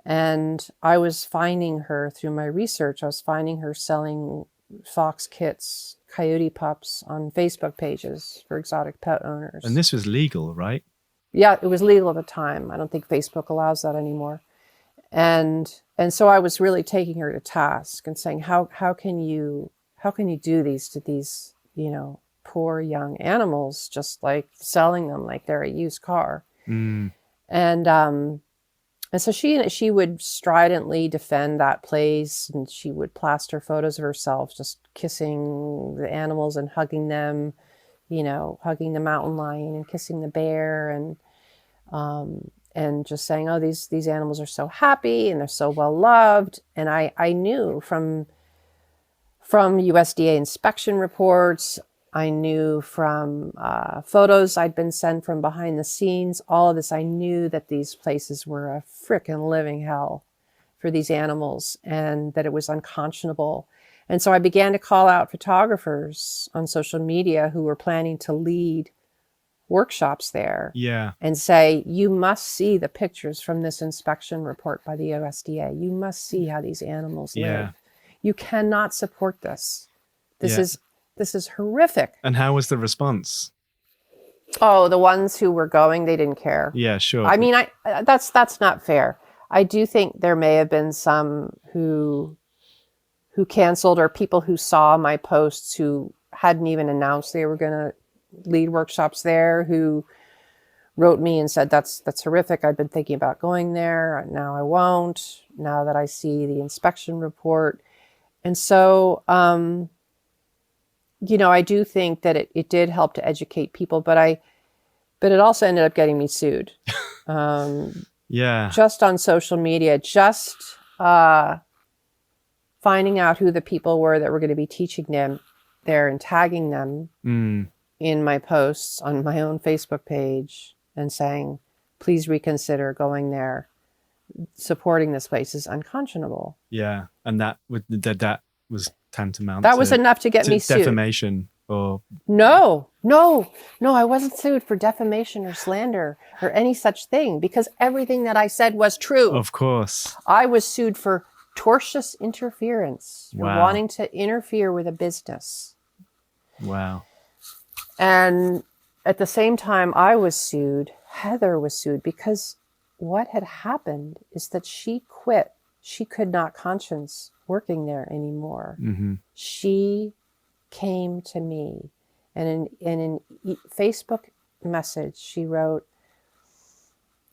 And I was finding her through my research. I was finding her selling fox kits, coyote pups on Facebook pages for exotic pet owners. And this was legal, right? Yeah, it was legal at the time. I don't think Facebook allows that anymore. And so I was really taking her to task and saying, how can you do these to these, poor young animals, just like selling them like they're a used car. And so she would stridently defend that place, and she would plaster photos of herself just kissing the animals and hugging them, hugging the mountain lion and kissing the bear, and just saying, oh, these animals are so happy and they're so well loved. And I knew from USDA inspection reports, I knew from photos I'd been sent from behind the scenes, all of this, I knew that these places were a frickin' living hell for these animals, and that it was unconscionable. And so I began to call out photographers on social media who were planning to lead workshops there and say, you must see the pictures from this inspection report by the USDA. You must see how these animals live. You cannot support this. This is horrific. And how was the response? Oh, the ones who were going, they didn't care. Yeah, sure. I mean, that's not fair. I do think there may have been some who canceled, or people who saw my posts who hadn't even announced they were going to lead workshops there, who wrote me and said, that's horrific. I've been thinking about going there. Now I won't, now that I see the inspection report. And so, I do think that it did help to educate people, but it also ended up getting me sued. Just on social media, just finding out who the people were that were going to be teaching them there and tagging them in my posts on my own Facebook page and saying, please reconsider going there. Supporting this place is unconscionable. Yeah. And that was tantamount. That was enough to get me sued. Defamation or... No, I wasn't sued for defamation or slander or any such thing, because everything that I said was true. Of course. I was sued for tortious interference, for wanting to interfere with a business. Wow. And at the same time I was sued, Heather was sued, because what had happened is that she quit. She could not conscience working there anymore. She came to me, and in Facebook message, she wrote,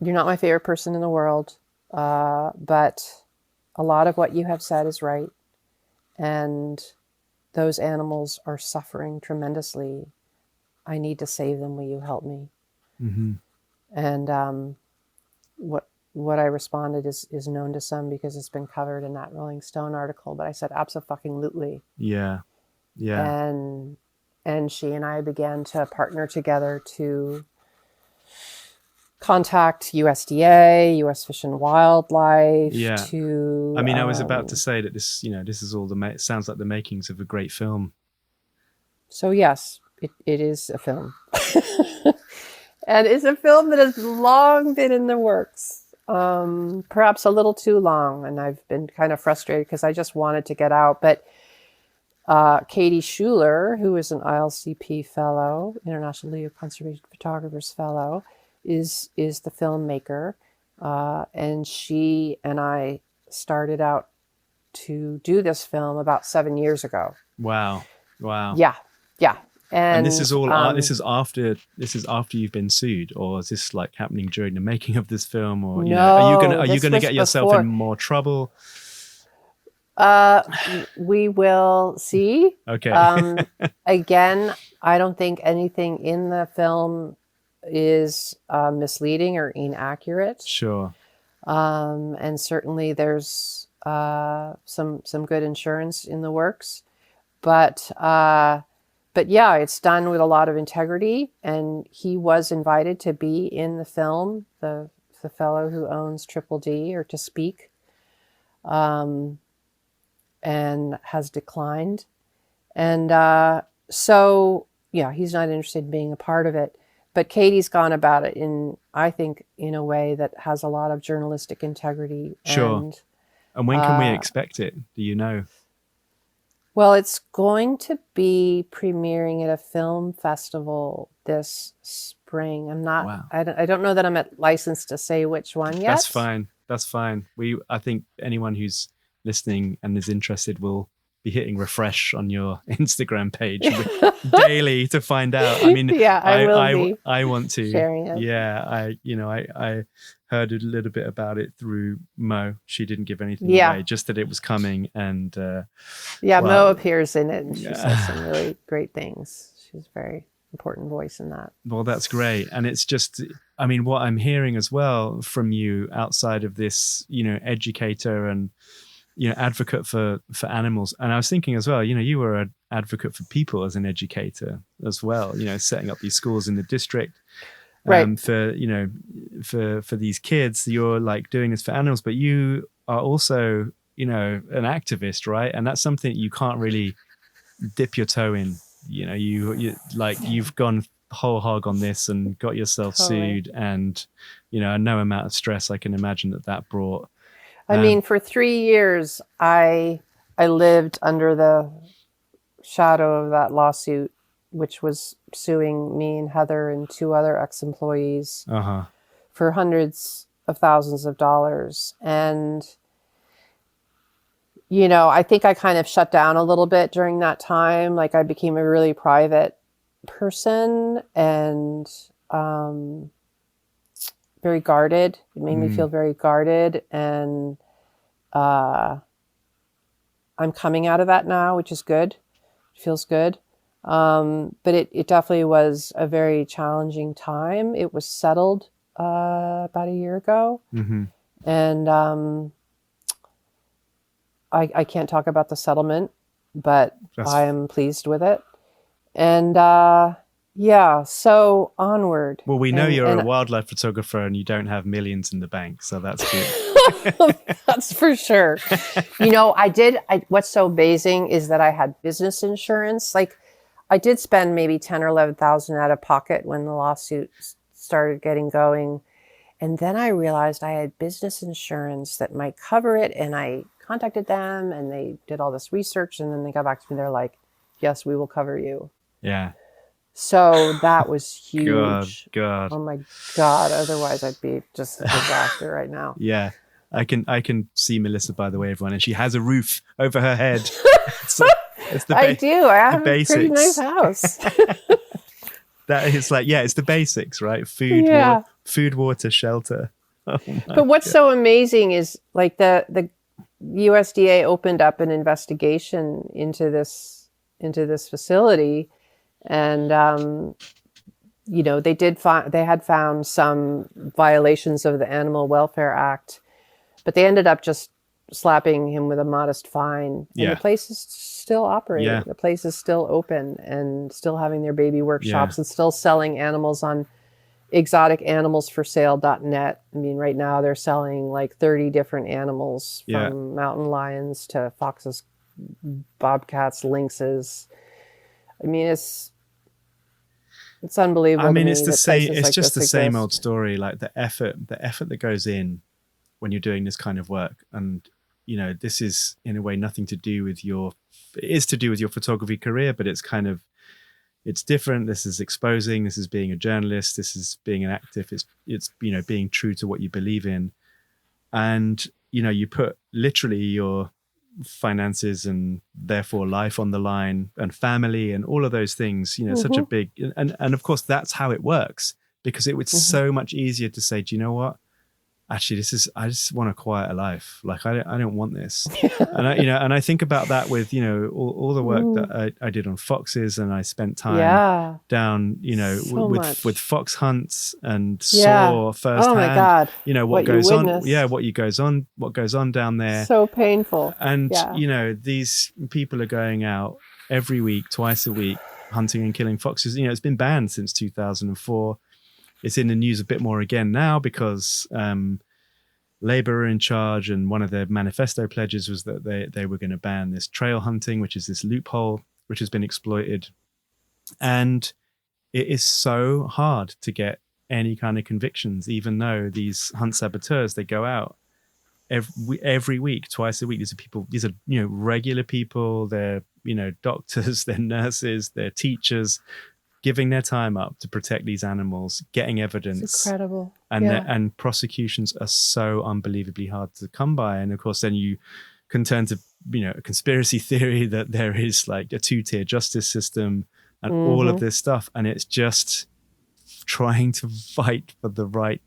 "You're not my favorite person in the world, but a lot of what you have said is right. And those animals are suffering tremendously. I need to save them. Will you help me?" And what I responded is known to some because it's been covered in that Rolling Stone article. But I said, abso-fucking-lutely. Yeah. And she and I began to partner together to contact USDA, U.S. Fish and Wildlife. I was about to say that this is all sounds like the makings of a great film. So yes, it is a film. And it's a film that has long been in the works, perhaps a little too long. And I've been kind of frustrated because I just wanted to get out. But Katie Schuler, who is an ILCP fellow, International League of Conservation Photographers fellow, is the filmmaker. And she and I started out to do this film about 7 years ago. Wow. Yeah. And this is all this is after you've been sued, or is this like happening during the making of this film, or you know, are you gonna get yourself in more trouble? We will see. Okay. Again, I don't think anything in the film is misleading or inaccurate. Sure. And certainly there's some good insurance in the works, but yeah, it's done with a lot of integrity. And he was invited to be in the film, the fellow who owns Triple D, or to speak, and has declined. And so, yeah, he's not interested in being a part of it. But Katie's gone about it I think, in a way that has a lot of journalistic integrity. Sure. And when can we expect it? Do you know? Well, it's going to be premiering at a film festival this spring. Wow. I don't know that I'm at license to say which one yet. That's fine. I think anyone who's listening and is interested will be hitting refresh on your Instagram page daily to find out. I mean, yeah, I want to sharing it. Yeah, I heard a little bit about it through Mo. She didn't give anything away, just that it was coming. And Mo appears in it, and she says some really great things. She's a very important voice in that. Well, that's great. And it's just, I mean, what I'm hearing as well from you outside of this, educator and advocate for animals. And I was thinking as well, you were an advocate for people as an educator as well, setting up these schools in the district, right. For these kids. You're like doing this for animals, but you are also, an activist, right? And that's something you can't really dip your toe in. You've gone whole hog on this and got yourself sued, and, no amount of stress I can imagine that brought. I mean, for 3 years, I lived under the shadow of that lawsuit, which was suing me and Heather and 2 other ex-employees for hundreds of thousands of dollars. And, I think I kind of shut down a little bit during that time. Like, I became a really private person and very guarded. It made me feel very guarded, and I'm coming out of that now, which is good. It feels good. But it definitely was a very challenging time. It was settled about a year ago. Mm-hmm. And I can't talk about the settlement, but I am pleased with it. And so onward. Well, we know you're a wildlife photographer and you don't have millions in the bank, so that's good. That's for sure. What's so amazing is that I had business insurance. Like, I did spend maybe 10 or 11,000 out of pocket when the lawsuit started getting going. And then I realized I had business insurance that might cover it. And I contacted them and they did all this research. And then they got back to me. They're like, yes, we will cover you. Yeah. So that was huge. God. Oh my God. Otherwise I'd be just a disaster right now. Yeah. I can see Melissa, by the way, everyone, and she has a roof over her head. I do. I have a pretty nice house. That is it's the basics, right? Food, water, shelter. Oh, but what's so amazing is like the USDA opened up an investigation into this facility, and they had found some violations of the Animal Welfare Act, but they ended up just slapping him with a modest fine. And the place is still operating. Yeah. The place is still open and still having their baby workshops and still selling animals on exoticanimalsforsale.net. I mean, right now they're selling like 30 different animals, from mountain lions to foxes, bobcats, lynxes. I mean, It's unbelievable I mean, to it's me the that same. places It's like just this the same old exist. story. Like the effort that goes in when you're doing this kind of work. And, this is in a way nothing to do with it is to do with your photography career, but it's different. This is exposing, this is being a journalist, this is being an active, it's being true to what you believe in. And, you put literally your finances and therefore life on the line, and family and all of those things, such a Hmm. big, and of course that's how it works, because it was Hmm. so much easier to say, do you know what? Actually, I just want a quieter life. Like I don't want this. And I think about that with, all the work Mm. that I did on foxes, and I spent time Yeah, down, so with much. fox hunts, and Yeah. saw Oh my firsthand, God, what what you goes on. Yeah. witnessed. What goes on down there. So painful. And, Yeah. these people are going out every week, twice a week, hunting and killing foxes. It's been banned since 2004. It's in the news a bit more again now because Labour are in charge, and one of their manifesto pledges was that they were going to ban this trail hunting, which is this loophole which has been exploited. And it is so hard to get any kind of convictions, even though these hunt saboteurs, they go out every week, twice a week. These are regular people. They're doctors, they're nurses, they're teachers, giving their time up to protect these animals, getting It's evidence. incredible. And Yeah. and prosecutions are so unbelievably hard to come by. And of course then you can turn to a conspiracy theory that there is like a two-tier justice system and all of Hmm. this stuff, and it's just trying to fight for the right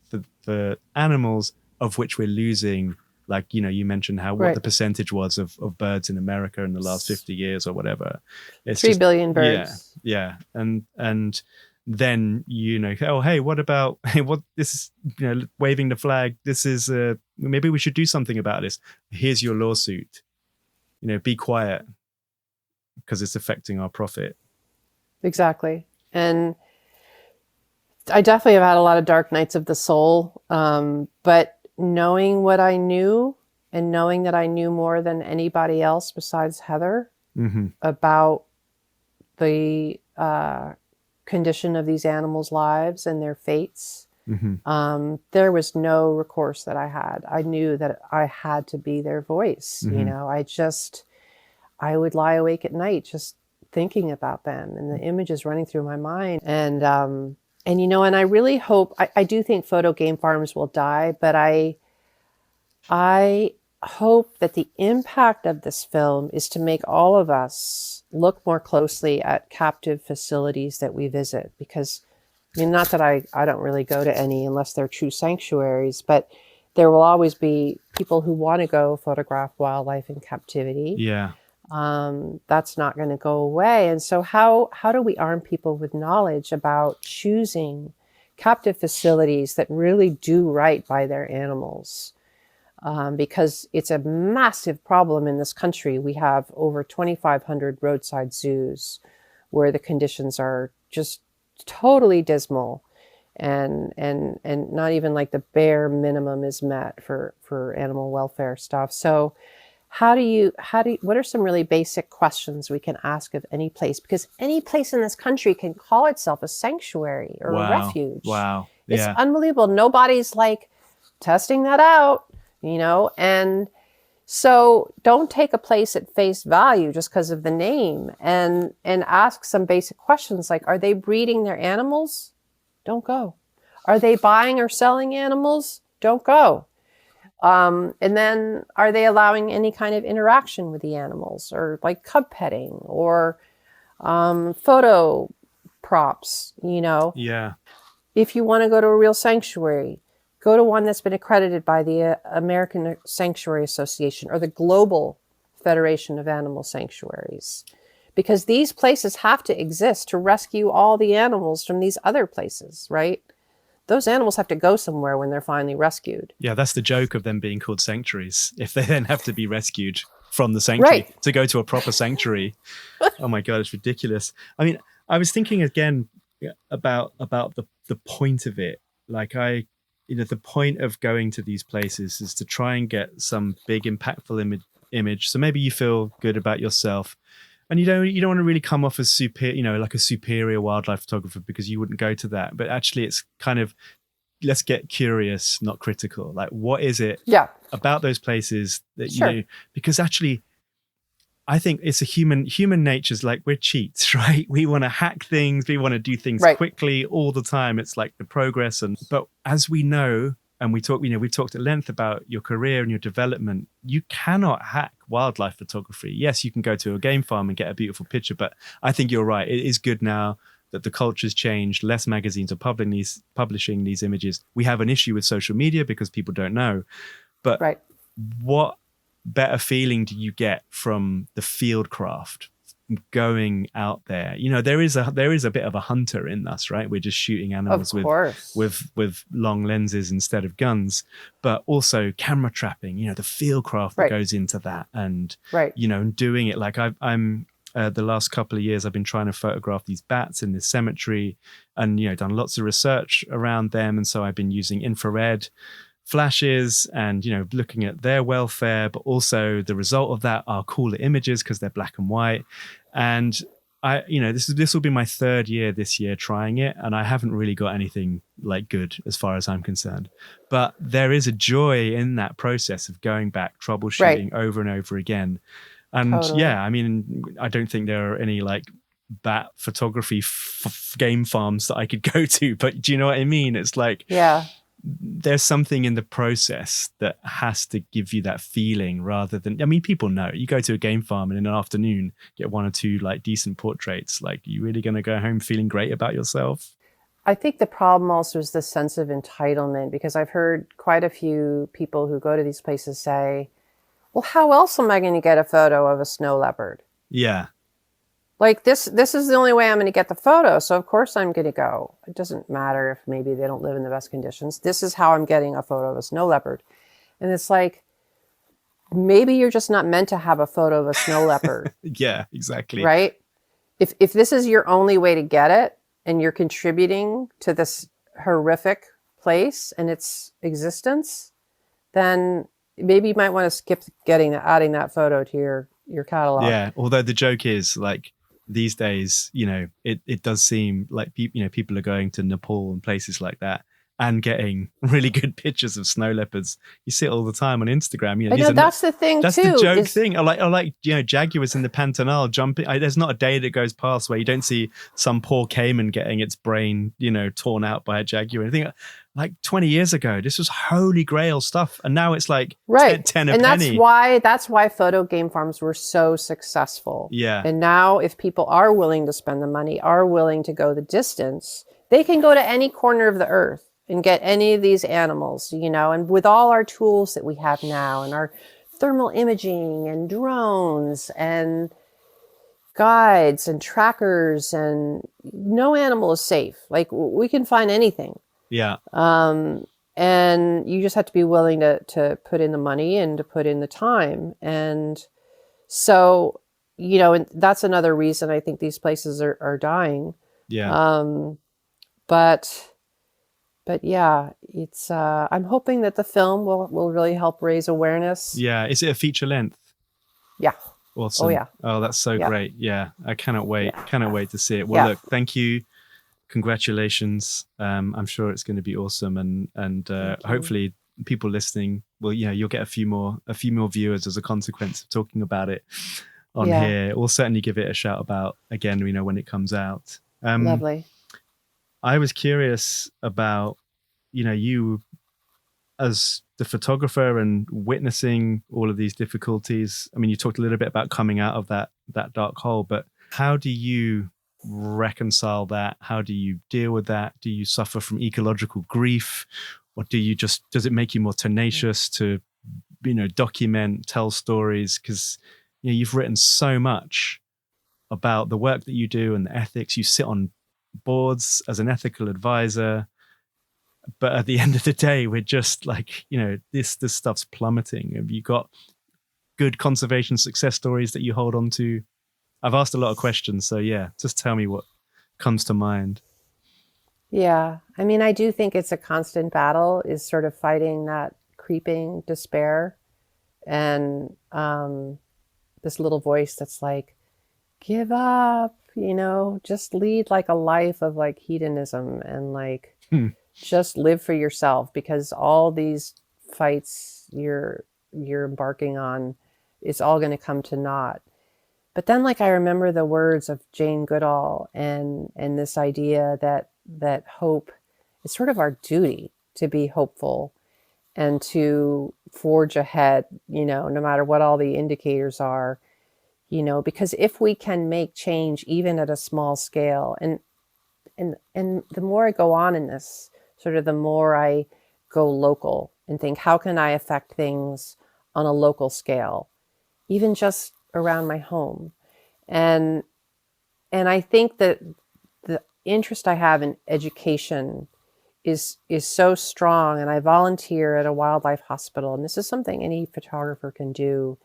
for animals, of which we're losing. Like, you mentioned what Right. the percentage was of birds in America in the last 50 years or whatever. It's 3 just, billion yeah, birds. yeah. And then, oh, hey, what about, what this is, waving the flag. This is, maybe we should do something about this. Here's your lawsuit, be quiet because it's affecting our profit. Exactly. And I definitely have had a lot of dark nights of the soul. But knowing what I knew, and knowing that I knew more than anybody else besides Heather Mm-hmm. about the condition of these animals' lives and their fates, Mm-hmm. there was no recourse that I had. I knew that I had to be their voice. Mm-hmm. I would lie awake at night just thinking about them and the images running through my mind. And I really hope, I do think photo game farms will die, but I hope that the impact of this film is to make all of us look more closely at captive facilities that we visit. Because, not that I don't really go to any unless they're true sanctuaries, but there will always be people who want to go photograph wildlife in captivity. Yeah. That's not going to go away. And so how do we arm people with knowledge about choosing captive facilities that really do right by their animals? Because it's a massive problem in this country. We have over 2,500 roadside zoos where the conditions are just totally dismal, and not even like the bare minimum is met for animal welfare stuff. So what are some really basic questions we can ask of any place? Because any place in this country can call itself a sanctuary or a refuge. Wow. It's Yeah. unbelievable. Nobody's like testing that out, and so don't take a place at face value just because of the name, and ask some basic questions like, are they breeding their animals? Don't go. Are they buying or selling animals? Don't go. And then, are they allowing any kind of interaction with the animals, or like cub petting, or photo props? Yeah. If you want to go to a real sanctuary, go to one that's been accredited by the American Sanctuary Association or the Global Federation of Animal Sanctuaries, because these places have to exist to rescue all the animals from these other places, right? Those animals have to go somewhere when they're finally rescued. Yeah, that's the joke of them being called sanctuaries. If they then have to be rescued from the sanctuary to go to a proper sanctuary. Oh my God, it's ridiculous. I mean, I was thinking again about the point of it. Like the point of going to these places is to try and get some big impactful image. So maybe you feel good about yourself. And you don't want to really come off as like a superior wildlife photographer, because you wouldn't go to that. But actually, it's kind of, let's get curious, not critical. Like, what is it about those places that because actually, I think it's a human nature's like, we're cheats, right? We want to hack things, we want to do things quickly all the time. It's like the progress. But as we know, and we've talked at length about your career and your development, you cannot hack wildlife photography. Yes, you can go to a game farm and get a beautiful picture, but I think you're right. It is good now that the culture's changed. Less magazines are publishing these images. We have an issue with social media because people don't know. But what better feeling do you get from the field craft, going out there? There is a bit of a hunter in us, right? We're just shooting animals with long lenses instead of guns, but also camera trapping, the field craft that goes into that, and doing it. Like I'm the last couple of years I've been trying to photograph these bats in this cemetery, and done lots of research around them, and so I've been using infrared flashes and looking at their welfare, but also the result of that are cooler images because they're black and white. And I this will be my third year this year trying it, and I haven't really got anything like good as far as I'm concerned. But there is a joy in that process of going back, troubleshooting over and over again. And I mean, I don't think there are any like bat photography game farms that I could go to, but do you know what I mean? It's like, there's something in the process that has to give you that feeling, rather than, I mean, people know, you go to a game farm and in an afternoon get one or two like decent portraits. Like, you really going to go home feeling great about yourself? I think the problem also is the sense of entitlement, because I've heard quite a few people who go to these places say, well, how else am I going to get a photo of a snow leopard? Yeah. Like, this is the only way I'm going to get the photo, so of course I'm going to go. It doesn't matter if maybe they don't live in the best conditions. This is how I'm getting a photo of a snow leopard. And it's like, maybe you're just not meant to have a photo of a snow leopard. Yeah, exactly. Right? If this is your only way to get it, and you're contributing to this horrific place and its existence, then maybe you might want to skip adding that photo to your catalog. Yeah, although the joke is, like, these days, it does seem like people are going to Nepal and places like that and getting really good pictures of snow leopards. You see it all the time on Instagram. I know, that's the thing too. That's the joke thing. I like jaguars in the Pantanal jumping. There's not a day that goes past where you don't see some poor caiman getting its brain, torn out by a jaguar. I think like 20 years ago, this was holy grail stuff, and now it's like 10 a penny. That's why photo game farms were so successful. Yeah. And now, if people are willing to spend the money, are willing to go the distance, they can go to any corner of the earth and get any of these animals, and with all our tools that we have now, and our thermal imaging and drones and guides and trackers, and no animal is safe. Like, we can find anything. Yeah. And you just have to be willing to put in the money and to put in the time. And so, and that's another reason I think these places are dying. Yeah. But yeah, it's, I'm hoping that the film will really help raise awareness. Yeah. Is it a feature length? Yeah. Awesome. Oh yeah. Oh, that's so great. Yeah. I cannot wait. Cannot wait to see it. Well, look, thank you. Congratulations. I'm sure it's going to be awesome. And hopefully people listening will, you'll get a few more viewers as a consequence of talking about it on here. We'll certainly give it a shout about again, when it comes out. Lovely. I was curious about, you as the photographer and witnessing all of these difficulties. I mean, you talked a little bit about coming out of that dark hole, but how do you reconcile that? How do you deal with that? Do you suffer from ecological grief, or does it make you more tenacious to, document, tell stories? Because, you've written so much about the work that you do and the ethics. You sit on boards as an ethical advisor, but at the end of the day, we're just like, this stuff's plummeting. Have you got good conservation success stories that you hold on to? I've asked a lot of questions, so just tell me what comes to mind. Yeah, I mean, I do think it's a constant battle, is sort of fighting that creeping despair and this little voice that's like, give up, just lead like a life of like hedonism and like Hmm. just live for yourself, because all these fights you're embarking on, it's all going to come to naught. But then like I remember the words of Jane Goodall and this idea that hope is sort of our duty to be hopeful and to forge ahead, no matter what all the indicators are, because if we can make change even at a small scale, and the more I go on in this, sort of the more I go local and think, how can I affect things on a local scale, even just around my home? And I think that the interest I have in education is so strong. And I volunteer at a wildlife hospital, and this is something any photographer can do,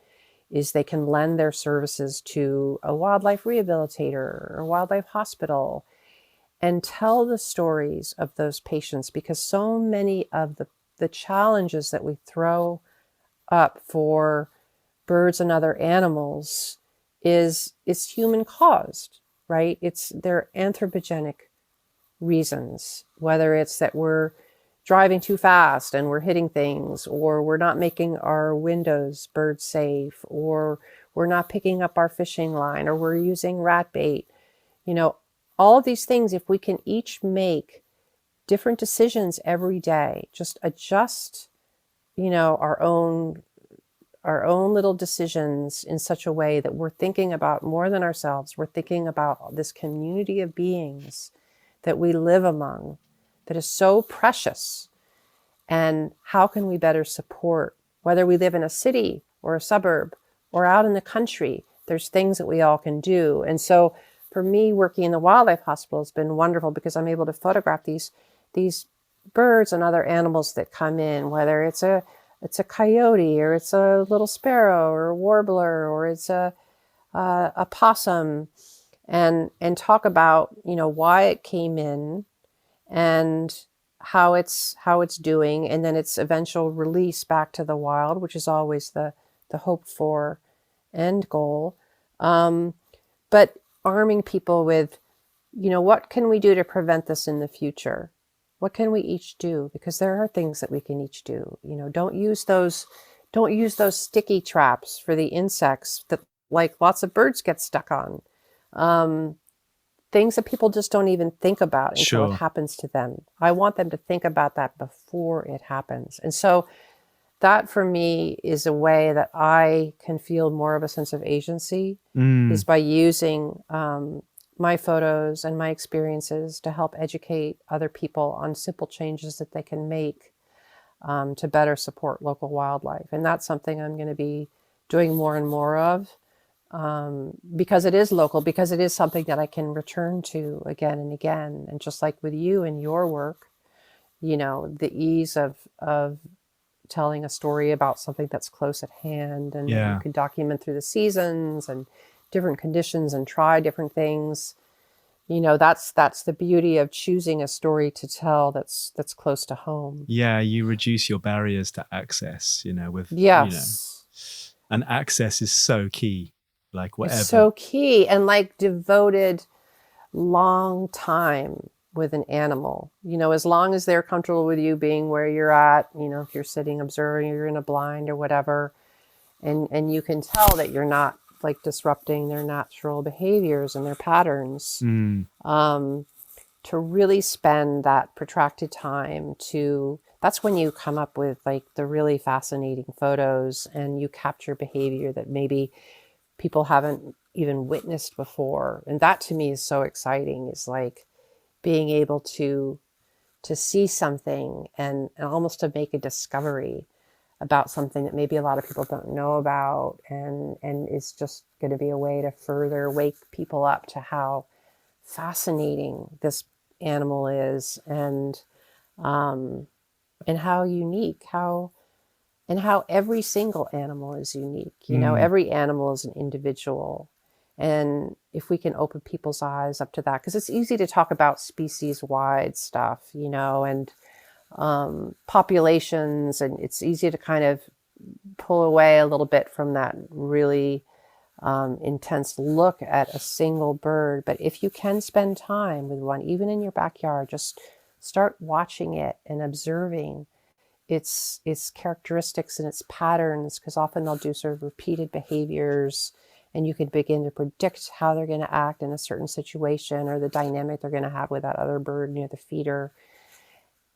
is they can lend their services to a wildlife rehabilitator or a wildlife hospital and tell the stories of those patients, because so many of the challenges that we throw up for birds and other animals is human caused, right? They're anthropogenic reasons, whether it's that we're driving too fast and we're hitting things, or we're not making our windows bird safe, or we're not picking up our fishing line, or we're using rat bait. All of these things, if we can each make different decisions every day, just adjust, our own little decisions in such a way that we're thinking about more than ourselves. We're thinking about this community of beings that we live among that is so precious. And how can we better support, whether we live in a city or a suburb or out in the country? There's things that we all can do. And so for me, working in the wildlife hospital has been wonderful, because I'm able to photograph these birds and other animals that come in, whether it's a coyote, or it's a little sparrow, or a warbler, or it's a possum, and talk about why it came in and how it's doing, and then its eventual release back to the wild, which is always the hoped for end goal. But arming people with, what can we do to prevent this in the future? What can we each do? Because there are things that we can each do. Don't use those sticky traps for the insects that like lots of birds get stuck on. Things that people just don't even think about until Sure. it happens to them. I want them to think about that before it happens. And so that for me is a way that I can feel more of a sense of agency, is by using my photos and my experiences to help educate other people on simple changes that they can make to better support local wildlife. And that's something I'm going to be doing more and more of, because it is local, because it is something that I can return to again and again. And just like with you and your work, the ease of telling a story about something that's close at hand, and you can document through the seasons and different conditions and try different things. That's the beauty of choosing a story to tell that's close to home. Yeah, you reduce your barriers to access, Yes. And access is so key. Like whatever. It's so key, and like devoted long time with an animal, as long as they're comfortable with you being where you're at, if you're sitting observing, you're in a blind or whatever, and you can tell that you're not like disrupting their natural behaviors and their patterns, to really spend that protracted time that's when you come up with like the really fascinating photos, and you capture behavior that maybe people haven't even witnessed before. And that to me is so exciting, is like being able to see something and almost to make a discovery about something that maybe a lot of people don't know about, and it's just going to be a way to further wake people up to how fascinating this animal is, and how unique, how every single animal is unique. Every animal is an individual. And if we can open people's eyes up to that, because it's easy to talk about species-wide stuff, and populations, and it's easy to kind of pull away a little bit from that really intense look at a single bird. But if you can spend time with one, even in your backyard, just start watching it and observing its characteristics and its patterns, because often they'll do sort of repeated behaviors, and you can begin to predict how they're going to act in a certain situation, or the dynamic they're going to have with that other bird near the feeder.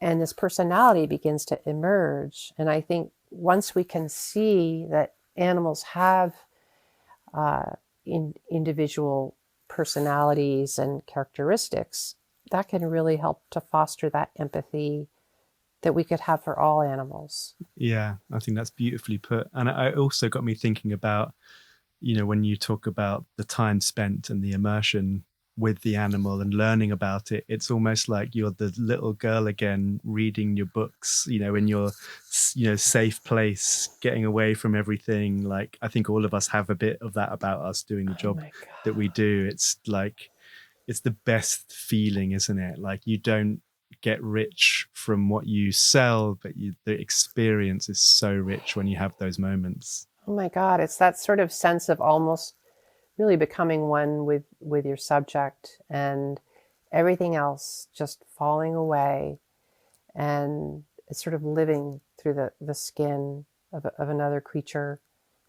And this personality begins to emerge. And I think once we can see that animals have individual personalities and characteristics, that can really help to foster that empathy that we could have for all animals. Yeah, I think that's beautifully put. And it also got me thinking about, when you talk about the time spent and the immersion with the animal and learning about it, it's almost like you're the little girl again, reading your books, in your, safe place, getting away from everything. Like, I think all of us have a bit of that about us doing the job that we do. It's like, it's the best feeling, isn't it? Like, you don't get rich from what you sell, but the experience is so rich when you have those moments. Oh my God, it's that sort of sense of almost really becoming one with your subject, and everything else just falling away, and it's sort of living through the skin of another creature,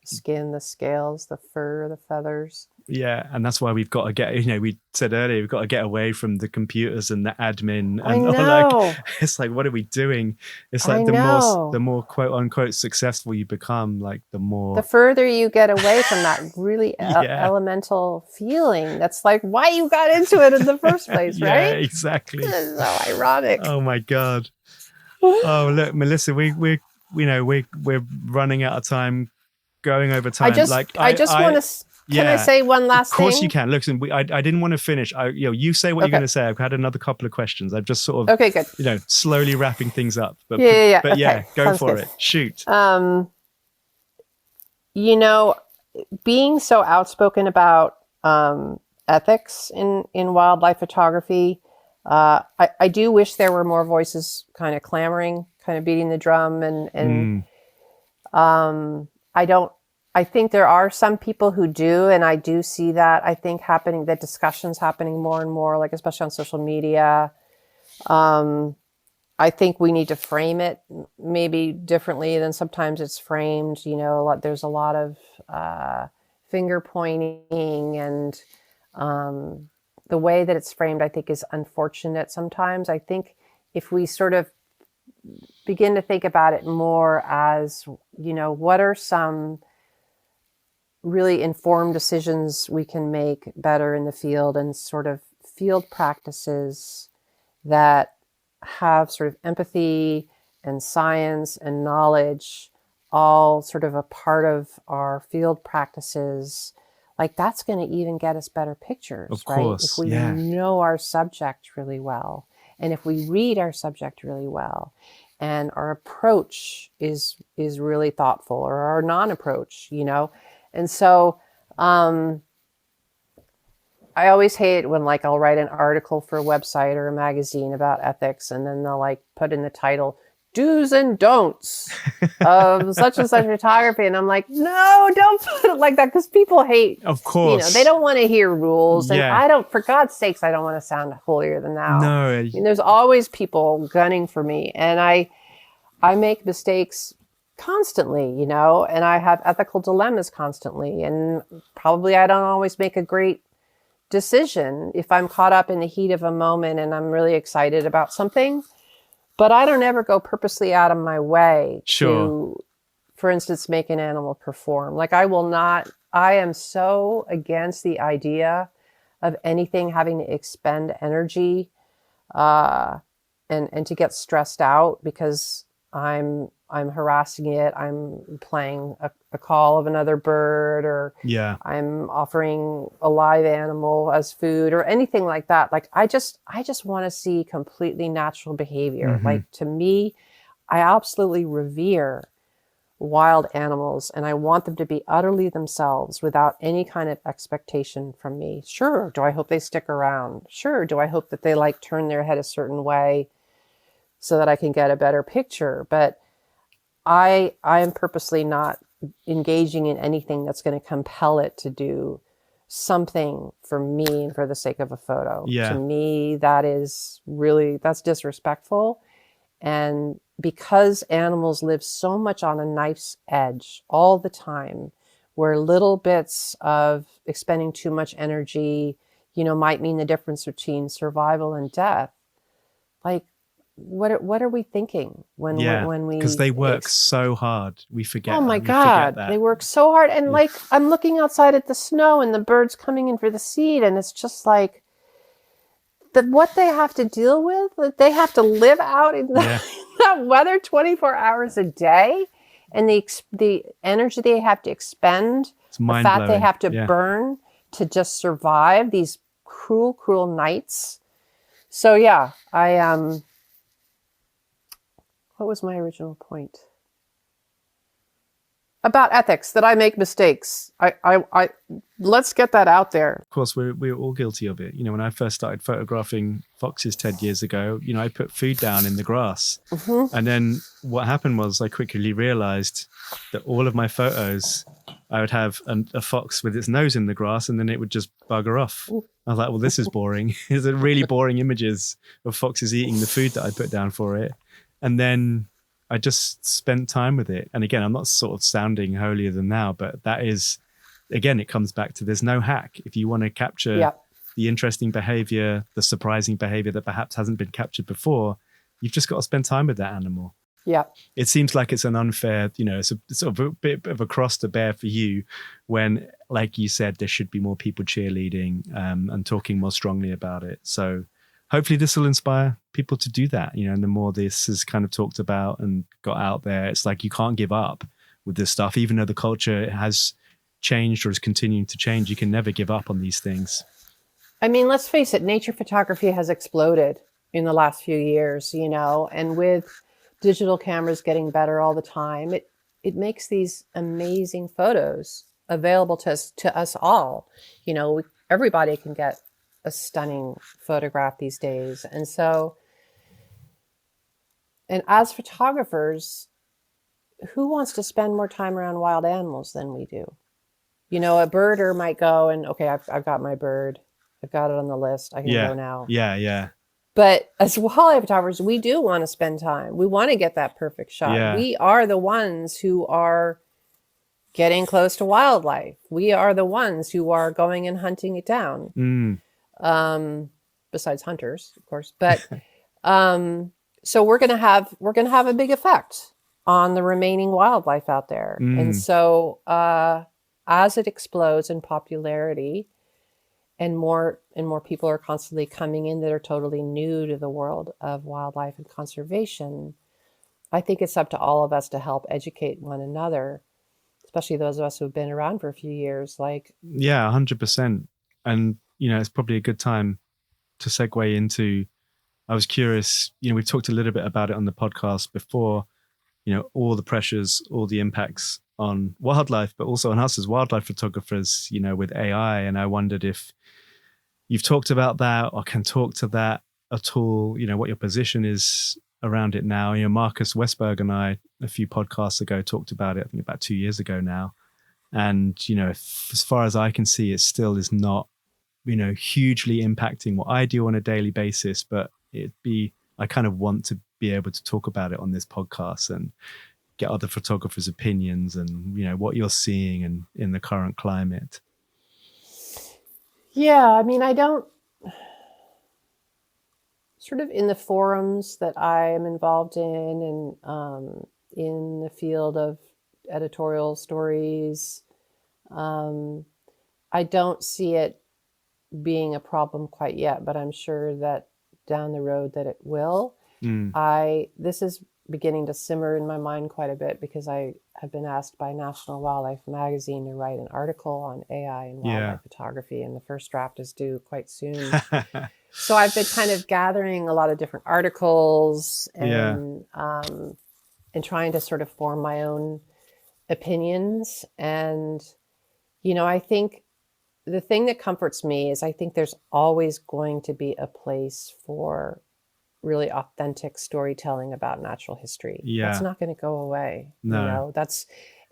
the skin, the scales, the fur, the feathers. Yeah, and that's why we've got to get, we said earlier, we've got to get away from the computers and the admin. And I know. It's like, what are we doing? It's like the more quote unquote successful you become, like the further you get away from that really elemental feeling. That's like why you got into it in the first place, right? Yeah, exactly. It's so ironic. Oh my God. Oh, look, Melissa, we're running out of time, going over time. I just want to. Can I say one last thing? Of course you can. Listen, I didn't want to finish. You say what you're going to say. I've had another couple of questions. I've just sort of, okay, good. Slowly wrapping things up. But But yeah, go Sounds for good. it. Shoot. Being so outspoken about ethics in wildlife photography, I do wish there were more voices kind of clamoring, kind of beating the drum, and I think there are some people who do, and I do see that, I think, happening, that discussions happening more and more, like especially on social media. I think we need to frame it maybe differently than sometimes it's framed. There's a lot of finger pointing, and the way that it's framed, I think, is unfortunate sometimes. I think if we sort of begin to think about it more as, what are some really informed decisions we can make better in the field, and sort of field practices that have sort of empathy and science and knowledge all sort of a part of our field practices. Like, that's going to even get us better pictures, of right? course, if we know our subject really well, and if we read our subject really well, and our approach is really thoughtful, or our non-approach, And so I always hate when, like, I'll write an article for a website or a magazine about ethics, and then they'll like put in the title, do's and don'ts of such and such photography. And I'm like, no, don't put it like that, because people hate, of course, they don't want to hear rules. Yeah. And for God's sakes, I don't want to sound holier than thou. No. I mean, there's always people gunning for me, and I make mistakes constantly, and I have ethical dilemmas constantly, and probably I don't always make a great decision if I'm caught up in the heat of a moment and I'm really excited about something, but I don't ever go purposely out of my way to, for instance, make an animal perform. Like, I am so against the idea of anything having to expend energy and to get stressed out because I'm harassing it, I'm playing a call of another bird, or I'm offering a live animal as food, or anything like that. Like, I just want to see completely natural behavior. Mm-hmm. Like, to me, I absolutely revere wild animals, and I want them to be utterly themselves without any kind of expectation from me. Sure, do I hope they stick around? Sure, do I hope that they like turn their head a certain way so that I can get a better picture? But I am purposely not engaging in anything that's going to compel it to do something for me and for the sake of a photo. Yeah. To me, that's disrespectful. And because animals live so much on a knife's edge all the time, where little bits of expending too much energy, might mean the difference between survival and death. Like, what are we thinking when we? Because they work so hard. We forget. Oh my We forget God, that. they work so hard. And like, I'm looking outside at the snow and the birds coming in for the seed, and it's just like what they have to deal with. That they have to live out in that weather 24 hours a day, and the energy they have to expend, the fat they have to burn to just survive these cruel, cruel nights. So yeah, what was my original point? About ethics, that I make mistakes. I let's get that out there. Of course, we're all guilty of it. When I first started photographing foxes 10 years ago, I put food down in the grass. Mm-hmm. And then what happened was I quickly realized that all of my photos, I would have a fox with its nose in the grass, and then it would just bugger off. Ooh. I was like, well, this is boring. It's a really boring images of foxes eating the food that I put down for it. And then I just spent time with it. And again, I'm not sort of sounding holier than thou, but that is, again, it comes back to there's no hack. If you want to capture the interesting behavior, the surprising behavior that perhaps hasn't been captured before, you've just got to spend time with that animal. Yeah. It seems like it's an unfair, it's a sort of a bit of a cross to bear for you when, like you said, there should be more people cheerleading and talking more strongly about it. So hopefully this will inspire people to do that, and the more this is kind of talked about and got out there, it's like you can't give up with this stuff. Even though the culture has changed or is continuing to change, you can never give up on these things. I mean, let's face it, nature photography has exploded in the last few years, and with digital cameras getting better all the time, it makes these amazing photos available to us all. Everybody can get a stunning photograph these days. And so, and as photographers, who wants to spend more time around wild animals than we do? A birder might go and, okay, I've got my bird. I've got it on the list. I can go now. Yeah. But as wildlife photographers, we do want to spend time. We want to get that perfect shot. Yeah. We are the ones who are getting close to wildlife. We are the ones who are going and hunting it down. Besides hunters, of course. But so we're gonna have a big effect on the remaining wildlife out there. And so as it explodes in popularity, and more people are constantly coming in that are totally new to the world of wildlife and conservation, I think it's up to all of us to help educate one another, especially those of us who've been around for a few years. 100%. And it's probably a good time to segue into, I was curious, we've talked a little bit about it on the podcast before, all the pressures, all the impacts on wildlife, but also on us as wildlife photographers, with AI. And I wondered if you've talked about that or can talk to that at all, what your position is around it now. Marcus Westberg and I, a few podcasts ago, talked about it, I think about 2 years ago now. And, as far as I can see, it still is not, hugely impacting what I do on a daily basis, but I kind of want to be able to talk about it on this podcast and get other photographers' opinions and, what you're seeing and in the current climate. Yeah, I mean, I don't sort of in the forums that I am involved in and in the field of editorial stories, I don't see it being a problem quite yet, but I'm sure that down the road that it will. This is beginning to simmer in my mind quite a bit because I have been asked by National Wildlife Magazine to write an article on AI and wildlife photography, and the first draft is due quite soon. So I've been kind of gathering a lot of different articles and trying to sort of form my own opinions. And, I think the thing that comforts me is I think there's always going to be a place for really authentic storytelling about natural history. That's not going to go away. No.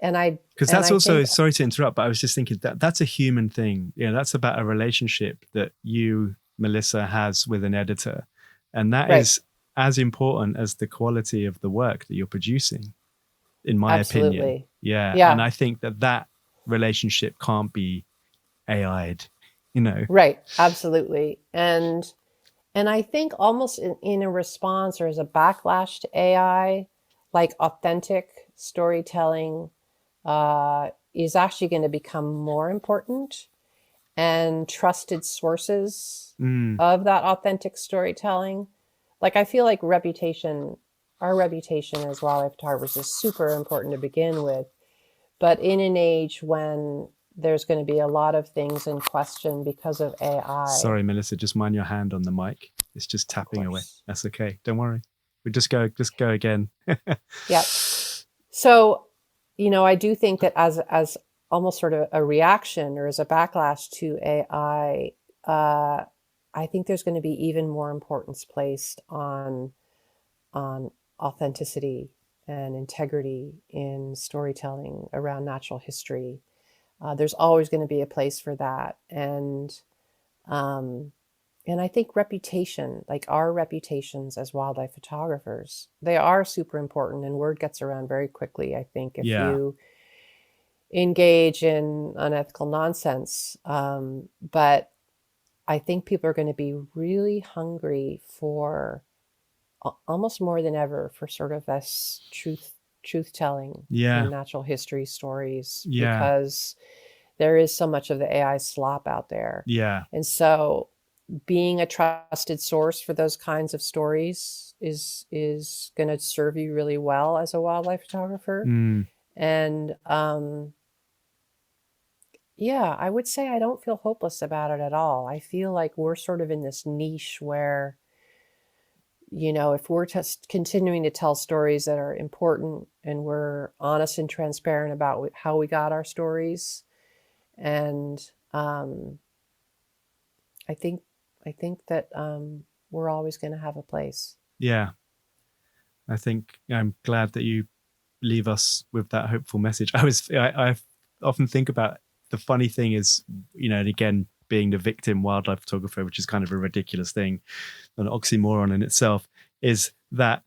And I because and that's I also, think sorry to interrupt, but I was just thinking that that's a human thing. That's about a relationship that you, Melissa, has with an editor, and that right, is as important as the quality of the work that you're producing, in my opinion. absolutely. Yeah, and Yeah, I think that relationship can't be AI'd. You know. right, absolutely. And I think almost in a response or as a backlash to AI, like authentic storytelling is actually going to become more important, and trusted sources Mm, of that authentic storytelling. Like I feel like our reputation as wildlife photographers is super important to begin with. But in an age when there's going to be a lot of things in question because of AI, sorry, Melissa, just mind your hand on the mic. It's just of tapping away. course. That's okay. Don't worry. We just go again. Yep. So, I do think that as almost sort of a reaction or as a backlash to AI, I think there's going to be even more importance placed on authenticity and integrity in storytelling around natural history. There's always going to be a place for that, um, and I think reputation, like our reputations as wildlife photographers, they are super important, and word gets around very quickly. I think if Yeah. you engage in unethical nonsense, but I think people are going to be really hungry for almost more than ever for sort of this truth telling in Yeah. natural history stories, Yeah. because there is so much of the AI slop out there. Yeah. And so being a trusted source for those kinds of stories is going to serve you really well as a wildlife photographer. Mm, And yeah, I would say I don't feel hopeless about it at all. I feel like we're sort of in this niche where, if we're just continuing to tell stories that are important and we're honest and transparent about how we got our stories, and I think that we're always going to have a place. yeah. I think I'm glad that you leave us with that hopeful message. I often think about, the funny thing is, and again, being the victim wildlife photographer, which is kind of a ridiculous thing, an oxymoron in itself, is that,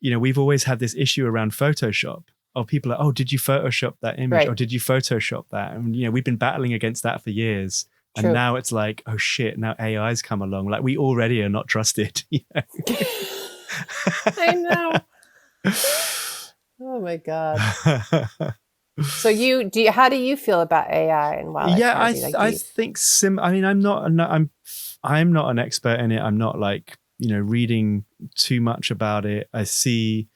we've always had this issue around Photoshop. Oh, people are, oh, did you Photoshop that image? Or Right. did you Photoshop that? And, we've been battling against that for years. And True. now it's like, oh shit, now AI's come along. Like, we already are not trusted. I know. Oh my God. So how do you feel about AI and wildlife Yeah, photography? Like, I think I mean, I'm not an expert in it. I'm not like, reading too much about it. I see,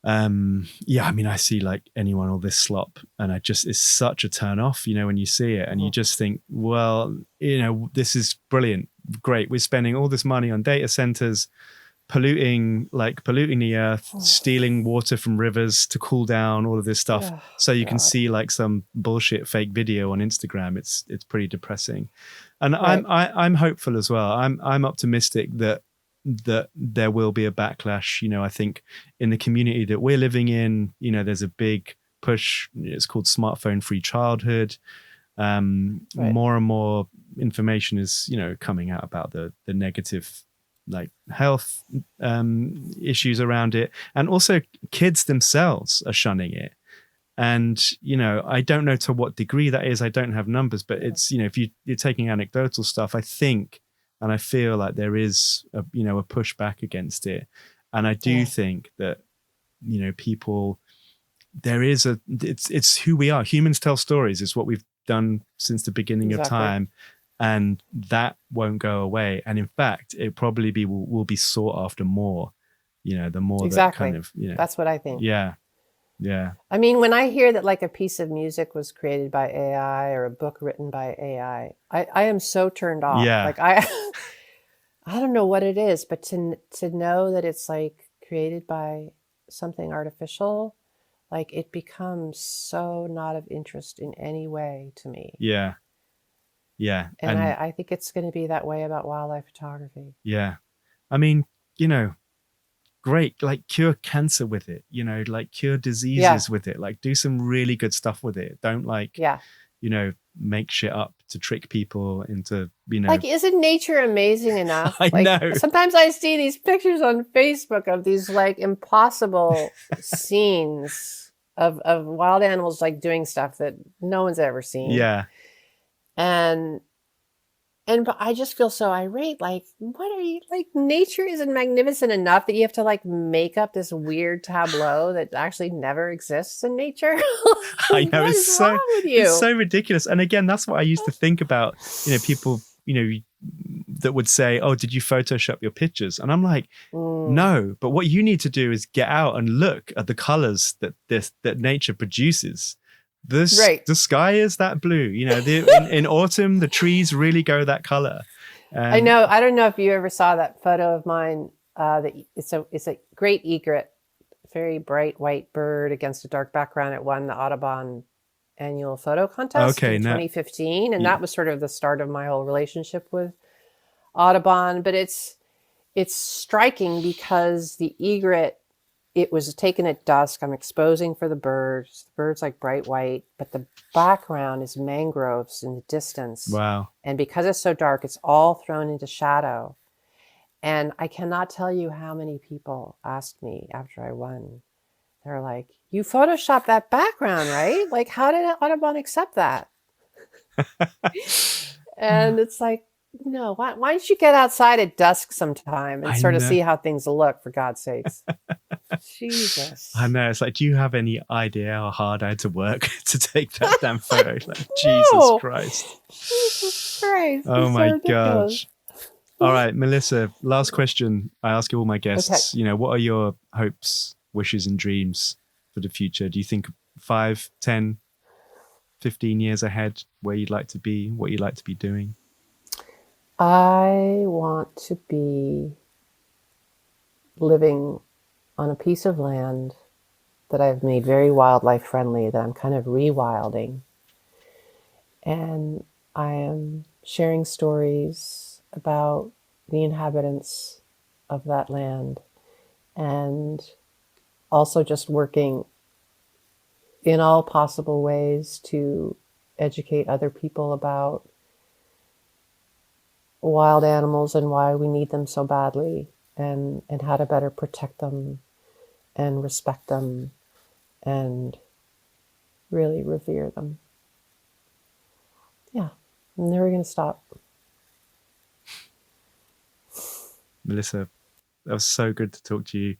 yeah, I mean, I see like anyone, all this slop, and it's such a turn off, when you see it, and you just think, well, this is brilliant, great. We're spending all this money on data centers, polluting the earth, stealing water from rivers to cool down, all of this stuff. Oh, So you can God. see like some bullshit fake video on Instagram. It's pretty depressing. And Right. I'm hopeful as well. I'm optimistic that there will be a backlash. I think in the community that we're living in, there's a big push. It's called smartphone free childhood. Right. More and more information is, coming out about the negative, like, health issues around it, and also kids themselves are shunning it. And I don't know to what degree that is. I don't have numbers, but it's, if you're taking anecdotal stuff, I think, and I feel like there is a pushback against it. And I do think that people, it's who we are. Humans tell stories. It's what we've done since the beginning of Exactly. time, and that won't go away. And in fact, it probably will be sought after more. The more that kind of, That's what I think. yeah. I mean, when I hear that like a piece of music was created by AI or a book written by AI, I am so turned off. Yeah. Like I don't know what it is, but to know that it's like created by something artificial, like it becomes so not of interest in any way to me. Yeah. And I think it's going to be that way about wildlife photography. Yeah. I mean, great, like cure cancer with it, you know, like cure diseases Yeah. with it, like do some really good stuff with it. Don't like, Yeah. you know, make shit up to trick people into, you know. Like, isn't nature amazing enough? I Like, know. sometimes I see these pictures on Facebook of these like impossible scenes of wild animals like doing stuff that no one's ever seen. Yeah. But I just feel so irate. Like, what are you like? Nature isn't magnificent enough that you have to like make up this weird tableau that actually never exists in nature. I know, what it's is so wrong with you? it's so ridiculous. And again, that's what I used to think about, you know, people, you know, that would say, oh, did you Photoshop your pictures? And I'm like, no, but what you need to do is get out and look at the colors that nature produces. The sky is that blue, you know, in autumn, the trees really go that color. I know. I don't know if you ever saw that photo of mine. It's a great egret, very bright white bird against a dark background. It won the Audubon annual photo contest in 2015. And that was sort of the start of my whole relationship with Audubon. But it's striking because the egret, it was taken at dusk. I'm exposing for the birds. The bird's like bright white, but the background is mangroves in the distance. Wow. And because it's so dark, it's all thrown into shadow. And I cannot tell you how many people asked me after I won. They're like, you photoshopped that background, right? Like, how did Audubon accept that? And it's like, no, why don't you get outside at dusk sometime and sort of see how things look, for God's sakes. Jesus. I know. It's like, do you have any idea how hard I had to work to take that damn photo? Like, Jesus Christ. Jesus Christ. Oh my gosh. All right, Melissa, last question I ask all my guests. Okay. You know, what are your hopes, wishes, and dreams for the future? Do you think 5, 10, 15 years ahead, where you'd like to be, what you'd like to be doing? I want to be living on a piece of land that I've made very wildlife friendly, that I'm kind of rewilding. And I am sharing stories about the inhabitants of that land, and also just working in all possible ways to educate other people about wild animals and why we need them so badly, and how to better protect them and respect them and really revere them. Yeah, I'm never going to stop. Melissa, that was so good to talk to you.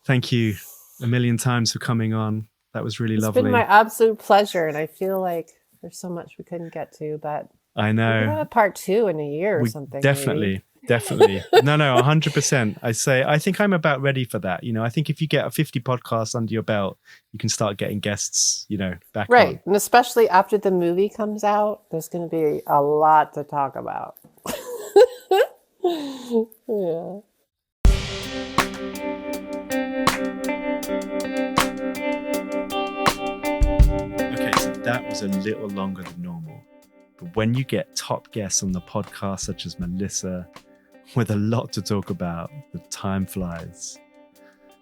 Thank you a million times for coming on. That was really lovely. It's been my absolute pleasure, and I feel like there's so much we couldn't get to, but I know. We'll have a part 2 in a year or something. Definitely. No, 100%. I think I'm about ready for that. You know, I think if you get a 50 podcasts under your belt, you can start getting guests, you know, back on. Right. And especially after the movie comes out, there's going to be a lot to talk about. Yeah. Okay, so that was a little longer than normal. But when you get top guests on the podcast, such as Melissa, with a lot to talk about, the time flies.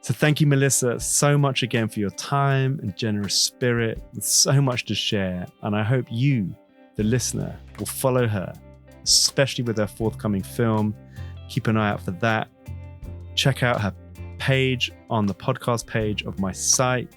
So thank you, Melissa, so much again for your time and generous spirit, with so much to share. And I hope you, the listener, will follow her, especially with her forthcoming film. Keep an eye out for that. Check out her page on the podcast page of my site.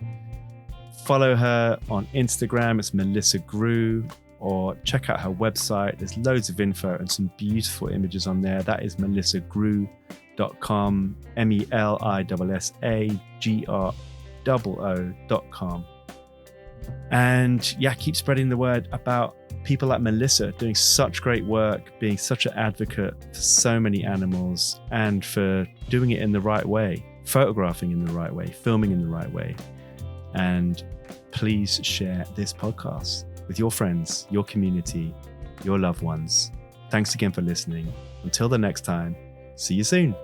Follow her on Instagram. It's Melissa Groo. Or check out her website. There's loads of info and some beautiful images on there. That is melissagroo.com, MELISSAGROO.com. And yeah, keep spreading the word about people like Melissa doing such great work, being such an advocate for so many animals, and for doing it in the right way, photographing in the right way, filming in the right way. And please share this podcast with your friends, your community, your loved ones. Thanks again for listening. Until the next time, see you soon.